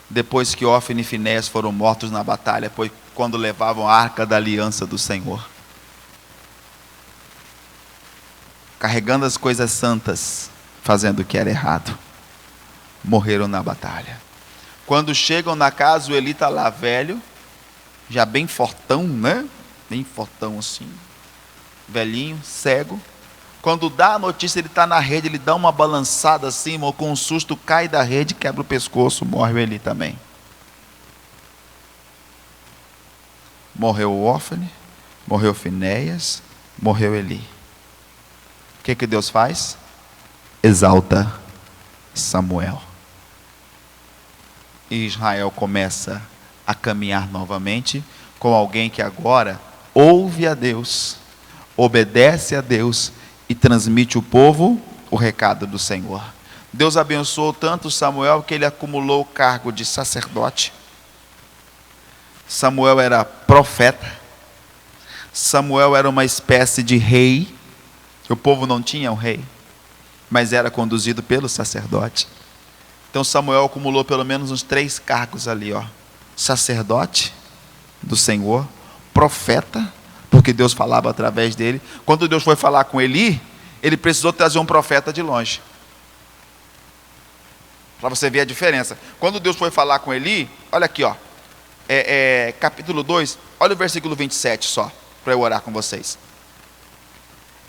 Depois que Ofne e Finéias foram mortos na batalha, quando levavam a arca da aliança do Senhor. Carregando as coisas santas, fazendo o que era errado. Morreram na batalha. Quando chegam na casa, o Eli está lá velho, já bem fortão, né? Bem fortão assim. Velhinho, cego. Quando dá a notícia, ele está na rede, ele dá uma balançada assim, com um susto, cai da rede, quebra o pescoço, morre o Eli também. Morreu o Ofne, morreu Finéias, morreu Eli. O que Deus faz? Exalta Samuel. E Israel começa a caminhar novamente com alguém que agora ouve a Deus, obedece a Deus e transmite o povo o recado do Senhor. Deus abençoou tanto Samuel que ele acumulou o cargo de sacerdote. Samuel era profeta. Samuel era uma espécie de rei. O povo não tinha um rei, mas era conduzido pelo sacerdote. Então Samuel acumulou pelo menos uns 3 cargos ali, ó. Sacerdote do Senhor, profeta, porque Deus falava através dele. Quando Deus foi falar com Eli, ele precisou trazer um profeta de longe. Para você ver a diferença. Quando Deus foi falar com Eli, olha aqui, ó. Capítulo 2, olha o versículo 27 só, para eu orar com vocês.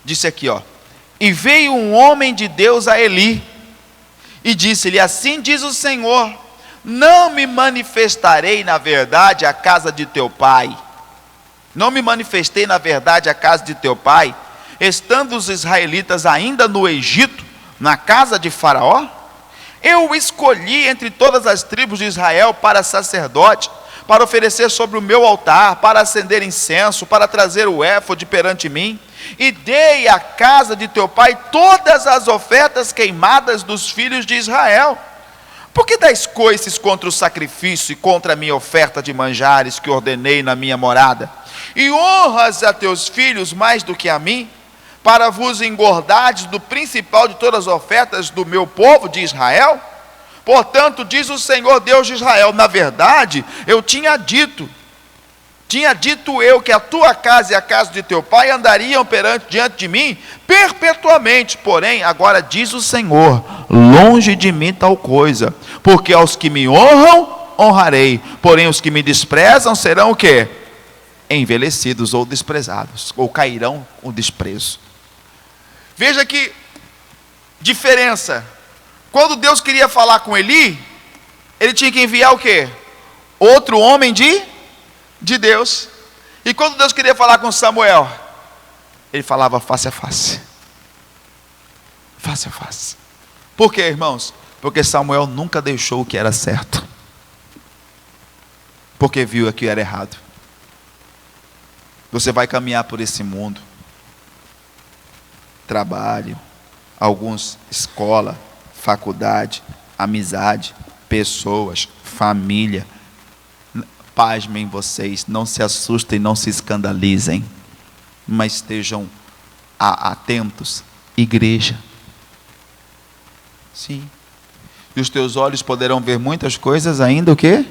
Disse aqui, ó: e veio um homem de Deus a Eli, e disse-lhe: assim diz o Senhor, não me manifestarei na verdade à casa de teu pai. Não me manifestei na verdade à casa de teu pai, estando os israelitas ainda no Egito, na casa de Faraó? Eu o escolhi entre todas as tribos de Israel para sacerdote, para oferecer sobre o meu altar, para acender incenso, para trazer o éfode perante mim, e dei à casa de teu pai todas as ofertas queimadas dos filhos de Israel. Por que dais coices contra o sacrifício e contra a minha oferta de manjares que ordenei na minha morada? E honras a teus filhos mais do que a mim, para vos engordardes do principal de todas as ofertas do meu povo de Israel? Portanto, diz o Senhor Deus de Israel: na verdade, eu tinha dito eu que a tua casa e a casa de teu pai andariam diante de mim perpetuamente. Porém, agora diz o Senhor: longe de mim tal coisa, porque aos que me honram, honrarei, porém os que me desprezam serão o quê? Envelhecidos ou desprezados, ou cairão o desprezo. Veja que diferença. Quando Deus queria falar com Eli, ele tinha que enviar o quê? Outro homem de Deus. E quando Deus queria falar com Samuel, ele falava face a face. Face a face. Por quê, irmãos? Porque Samuel nunca deixou o que era certo, porque viu que era errado. Você vai caminhar por esse mundo, trabalho, alguns escola, faculdade, amizade, pessoas, família. Pasmem vocês, não se assustem, não se escandalizem, mas estejam atentos. Igreja, sim, e os teus olhos poderão ver muitas coisas ainda o quê?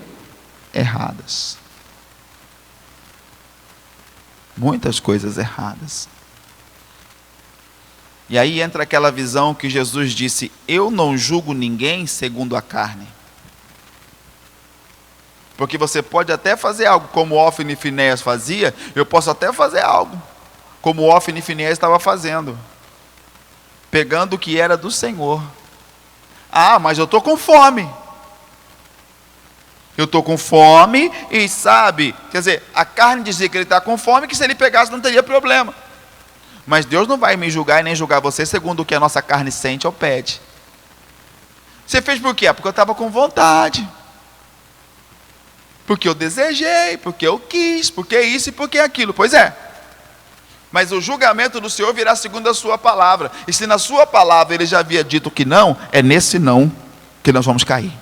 Erradas. Muitas coisas erradas. E aí entra aquela visão que Jesus disse: eu não julgo ninguém segundo a carne. Porque você pode até fazer algo como Ofni e Finéias fazia, eu posso até fazer algo como Ofni e Finéias estava fazendo, pegando o que era do Senhor. Ah, mas eu estou com fome. Eu estou com fome e sabe, quer dizer, a carne dizia que ele está com fome, que se ele pegasse não teria problema. Mas Deus não vai me julgar e nem julgar você segundo o que a nossa carne sente ou pede. Você fez por quê? Porque eu estava com vontade, porque eu desejei, porque eu quis, porque isso e porque aquilo. Pois é, mas o julgamento do Senhor virá segundo a sua palavra. E se na sua palavra ele já havia dito que não, é nesse não que nós vamos cair.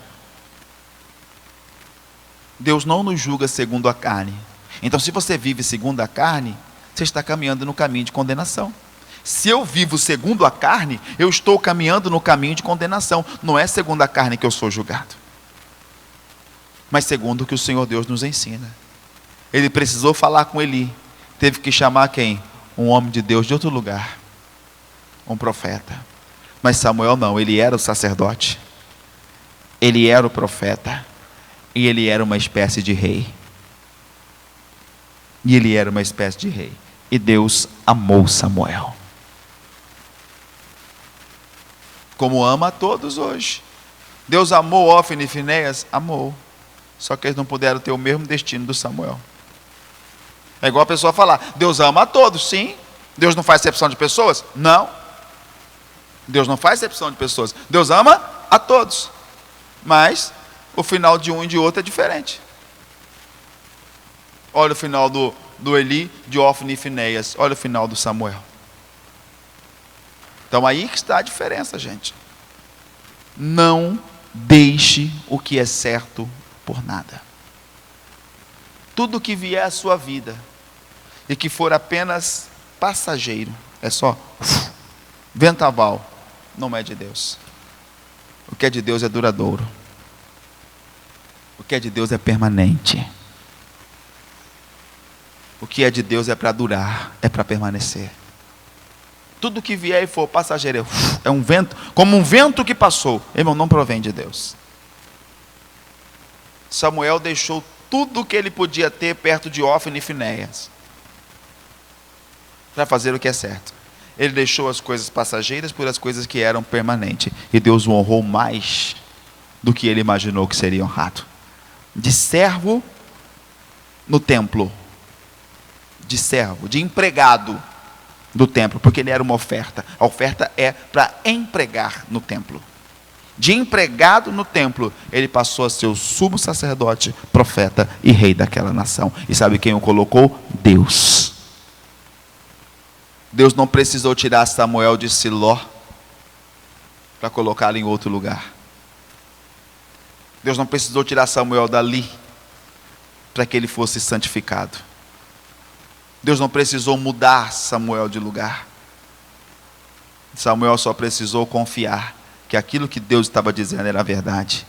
Deus não nos julga segundo a carne. Então, se você vive segundo a carne, você está caminhando no caminho de condenação. Se eu vivo segundo a carne, eu estou caminhando no caminho de condenação. Não é segundo a carne que eu sou julgado, mas segundo o que o Senhor Deus nos ensina. Ele precisou falar com Eli, teve que chamar quem? Um homem de Deus de outro lugar, um profeta. Mas Samuel não, ele era o sacerdote, ele era o profeta, e ele era uma espécie de rei. E ele era uma espécie de rei. E Deus amou Samuel, como ama a todos hoje. Deus amou Ofni e Finéias? Amou. Só que eles não puderam ter o mesmo destino do Samuel. É igual a pessoa falar: Deus ama a todos. Sim. Deus não faz acepção de pessoas? Não. Deus não faz acepção de pessoas. Deus ama a todos. Mas o final de um e de outro é diferente. Olha o final do Eli, de Ofni e Finéias. Olha o final do Samuel. Então aí que está a diferença, gente. Não deixe o que é certo por nada. Tudo que vier à sua vida e que for apenas passageiro, é só vendaval, não é de Deus. O que é de Deus é duradouro. O que é de Deus é permanente. O que é de Deus é para durar, é para permanecer. tudo que vier e for passageiro é um vento, como um vento que passou. Irmão, não provém de Deus. Samuel deixou tudo o que ele podia ter perto de Ófni e Finéias para fazer o que é certo. Ele deixou as coisas passageiras por as coisas que eram permanentes. E Deus o honrou mais do que ele imaginou que seria honrado. De servo no templo. De servo, de empregado do templo, porque ele era uma oferta. A oferta é para empregar no templo. De empregado no templo, ele passou a ser o sumo sacerdote, profeta e rei daquela nação. E sabe quem o colocou? Deus. Deus não precisou tirar Samuel de Siló para colocá-lo em outro lugar. Deus não precisou tirar Samuel dali para que ele fosse santificado. Deus não precisou mudar Samuel de lugar. Samuel só precisou confiar que aquilo que Deus estava dizendo era verdade.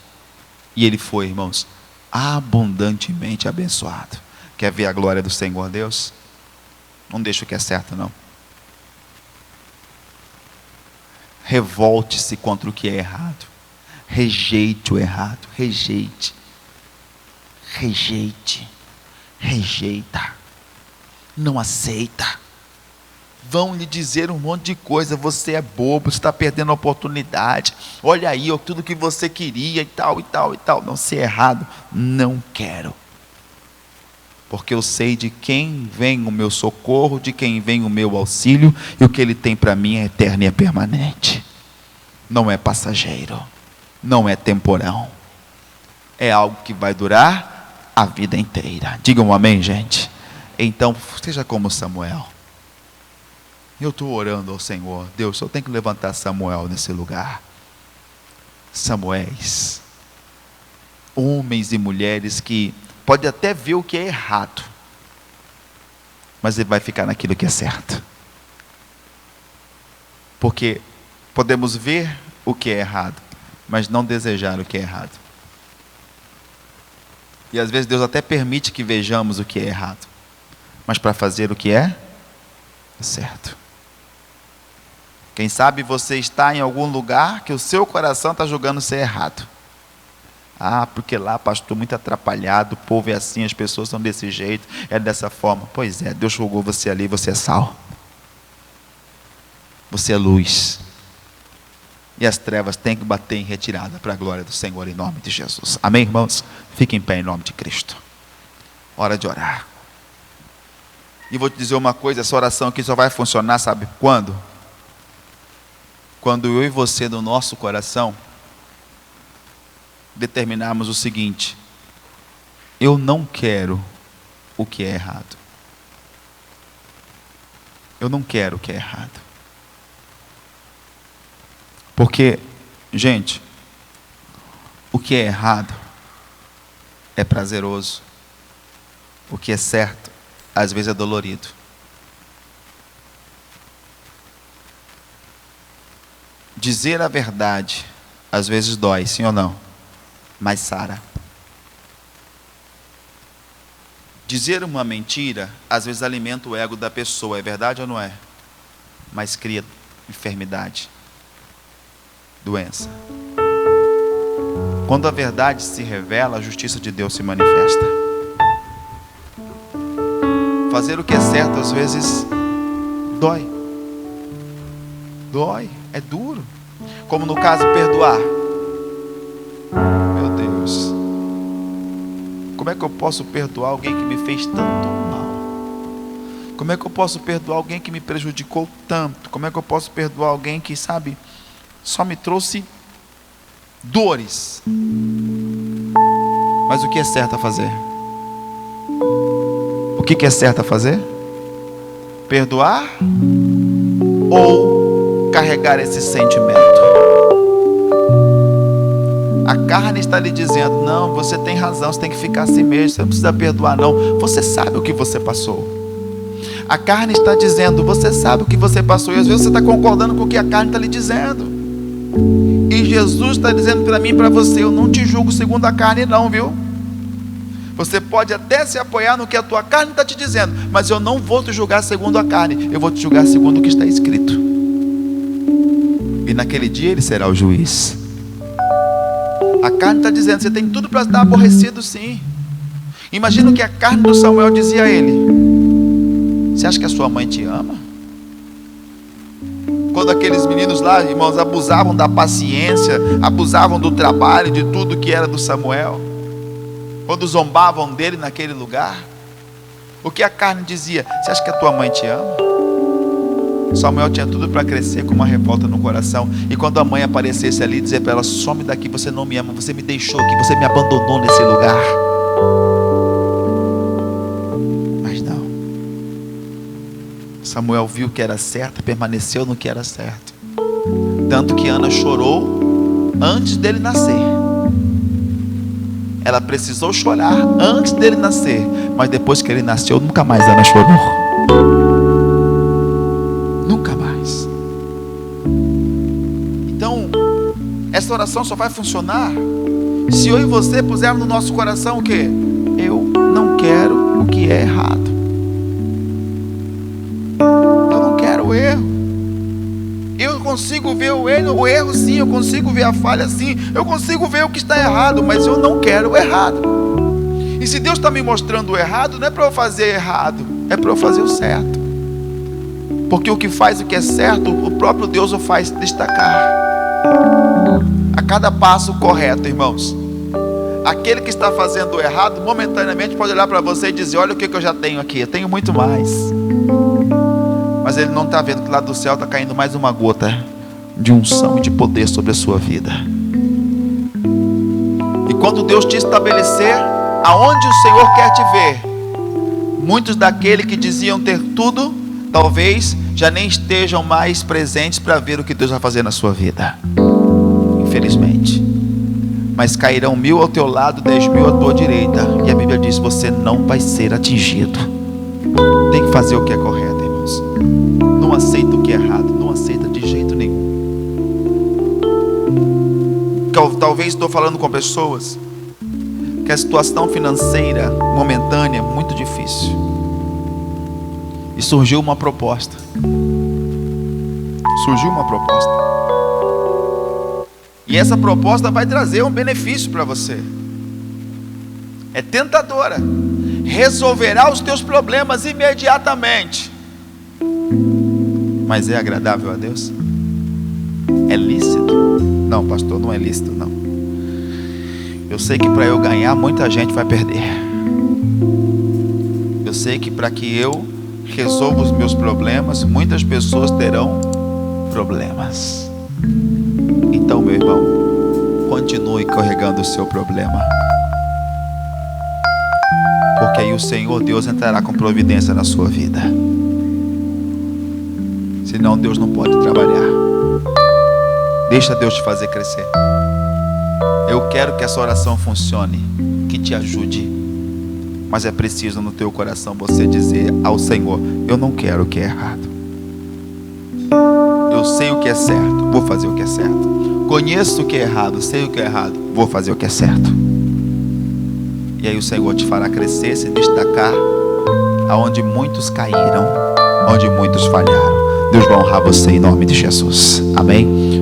E ele foi, irmãos, abundantemente abençoado. Quer ver a glória do Senhor Deus? Não deixa o que é certo, não. Revolte-se contra o que é errado. Rejeite o errado. Rejeite. Rejeite. Rejeita. Não aceita. Vão lhe dizer um monte de coisa. Você é bobo, você está perdendo a oportunidade. Olha aí, ó, tudo que você queria e tal, e tal, e tal. Não, se é errado, não quero. Porque eu sei de quem vem o meu socorro, de quem vem o meu auxílio, e o que ele tem para mim é eterno e é permanente. Não é passageiro, não é temporão. É algo que vai durar a vida inteira. Digam um amém, gente. Então, seja como Samuel. Eu estou orando ao Senhor. Deus, só tem que levantar Samuel nesse lugar. Samuéis. Homens e mulheres que pode até ver o que é errado, mas ele vai ficar naquilo que é certo. Porque podemos ver o que é errado, mas não desejar o que é errado. E às vezes Deus até permite que vejamos o que é errado, mas para fazer o que é certo. Quem sabe você está em algum lugar que o seu coração está julgando ser errado. Ah, porque lá, pastor, muito atrapalhado, o povo é assim, as pessoas são desse jeito, é dessa forma. Pois é, Deus jogou você ali, você é sal. Você é luz. E as trevas têm que bater em retirada para a glória do Senhor, em nome de Jesus. Amém, irmãos? Fiquem em pé em nome de Cristo. Hora de orar. E vou te dizer uma coisa, essa oração aqui só vai funcionar, sabe quando? Quando eu e você, no nosso coração, determinarmos o seguinte: eu não quero o que é errado. Eu não quero o que é errado. Porque, gente, o que é errado é prazeroso. O que é certo, às vezes é dolorido. Dizer a verdade, às vezes dói, sim ou não? Mas sara. Dizer uma mentira, às vezes alimenta o ego da pessoa, é verdade ou não é? Mas cria enfermidade, doença. Quando a verdade se revela, a justiça de Deus se manifesta. Fazer o que é certo, às vezes, dói. Dói, é duro. Como no caso, perdoar. Meu Deus, como é que eu posso perdoar alguém que me fez tanto mal? Como é que eu posso perdoar alguém que me prejudicou tanto? Como é que eu posso perdoar alguém que, sabe, só me trouxe dores? Mas o que é certo a fazer? O que é certo a fazer? Perdoar ou carregar esse sentimento? A carne está lhe dizendo: não, você tem razão, você tem que ficar assim mesmo, você não precisa perdoar não, você sabe o que você passou. A carne está dizendo: você sabe o que você passou, e às vezes você está concordando com o que a carne está lhe dizendo. E Jesus está dizendo para mim e para você: eu não te julgo segundo a carne não, viu? Você pode até se apoiar no que a tua carne está te dizendo, mas eu não vou te julgar segundo a carne, eu vou te julgar segundo o que está escrito. E naquele dia ele será o juiz. A carne está dizendo: você tem tudo para estar aborrecido, sim. Imagina o que a carne do Samuel dizia a ele: você acha que a sua mãe te ama? Quando aqueles meninos lá, irmãos, abusavam da paciência, abusavam do trabalho, de tudo que era do Samuel, quando zombavam dele naquele lugar, o que a carne dizia? Você acha que a tua mãe te ama? Samuel tinha tudo para crescer com uma revolta no coração, e quando a mãe aparecesse ali, dizer para ela: some daqui, você não me ama, você me deixou aqui, você me abandonou nesse lugar. Mas não, Samuel viu que era certo, permaneceu no que era certo, tanto que Ana chorou antes dele nascer. Ela precisou chorar antes dele nascer, mas depois que ele nasceu, nunca mais Ana chorou. Nunca mais. Então, essa oração só vai funcionar se eu e você pusermos no nosso coração o quê? Eu não quero o que é errado. Eu não quero o erro. Eu consigo ver o erro sim, eu consigo ver a falha sim, eu consigo ver o que está errado, mas eu não quero o errado. E se Deus está me mostrando o errado, não é para eu fazer errado, é para eu fazer o certo. Porque o que faz o que é certo, o próprio Deus o faz destacar. A cada passo correto, irmãos, aquele que está fazendo o errado, momentaneamente pode olhar para você e dizer: olha o que eu já tenho aqui, eu tenho muito mais. Mas ele não está vendo que lá do céu está caindo mais uma gota de unção e de poder sobre a sua vida. E quando Deus te estabelecer aonde o Senhor quer te ver, muitos daqueles que diziam ter tudo, talvez já nem estejam mais presentes para ver o que Deus vai fazer na sua vida, infelizmente. Mas cairão 1000 ao teu lado, 10.000 à tua direita, e a Bíblia diz: você não vai ser atingido. Tem que fazer o que é correto, irmãos. Não aceita o que é errado, não aceita de jeito nenhum. Talvez estou falando com pessoas que a situação financeira momentânea é muito difícil, e surgiu uma proposta. E essa proposta vai trazer um benefício para você. É tentadora, resolverá os teus problemas imediatamente, mas é agradável a Deus? É lícito? Não, pastor, não é lícito não. Eu sei que para eu ganhar, muita gente vai perder. Eu sei que para que eu resolva os meus problemas, muitas pessoas terão problemas. Então, meu irmão, continue carregando o seu problema, porque aí o Senhor Deus entrará com providência na sua vida. Senão Deus não pode trabalhar. Deixa Deus te fazer crescer. Eu quero que essa oração funcione, que te ajude, mas é preciso no teu coração você dizer ao Senhor: eu não quero o que é errado. Eu sei o que é certo, vou fazer o que é certo. Conheço o que é errado, sei o que é errado, vou fazer o que é certo. E aí o Senhor te fará crescer, se destacar aonde muitos caíram, onde muitos falharam. Deus vai honrar você em nome de Jesus. Amém?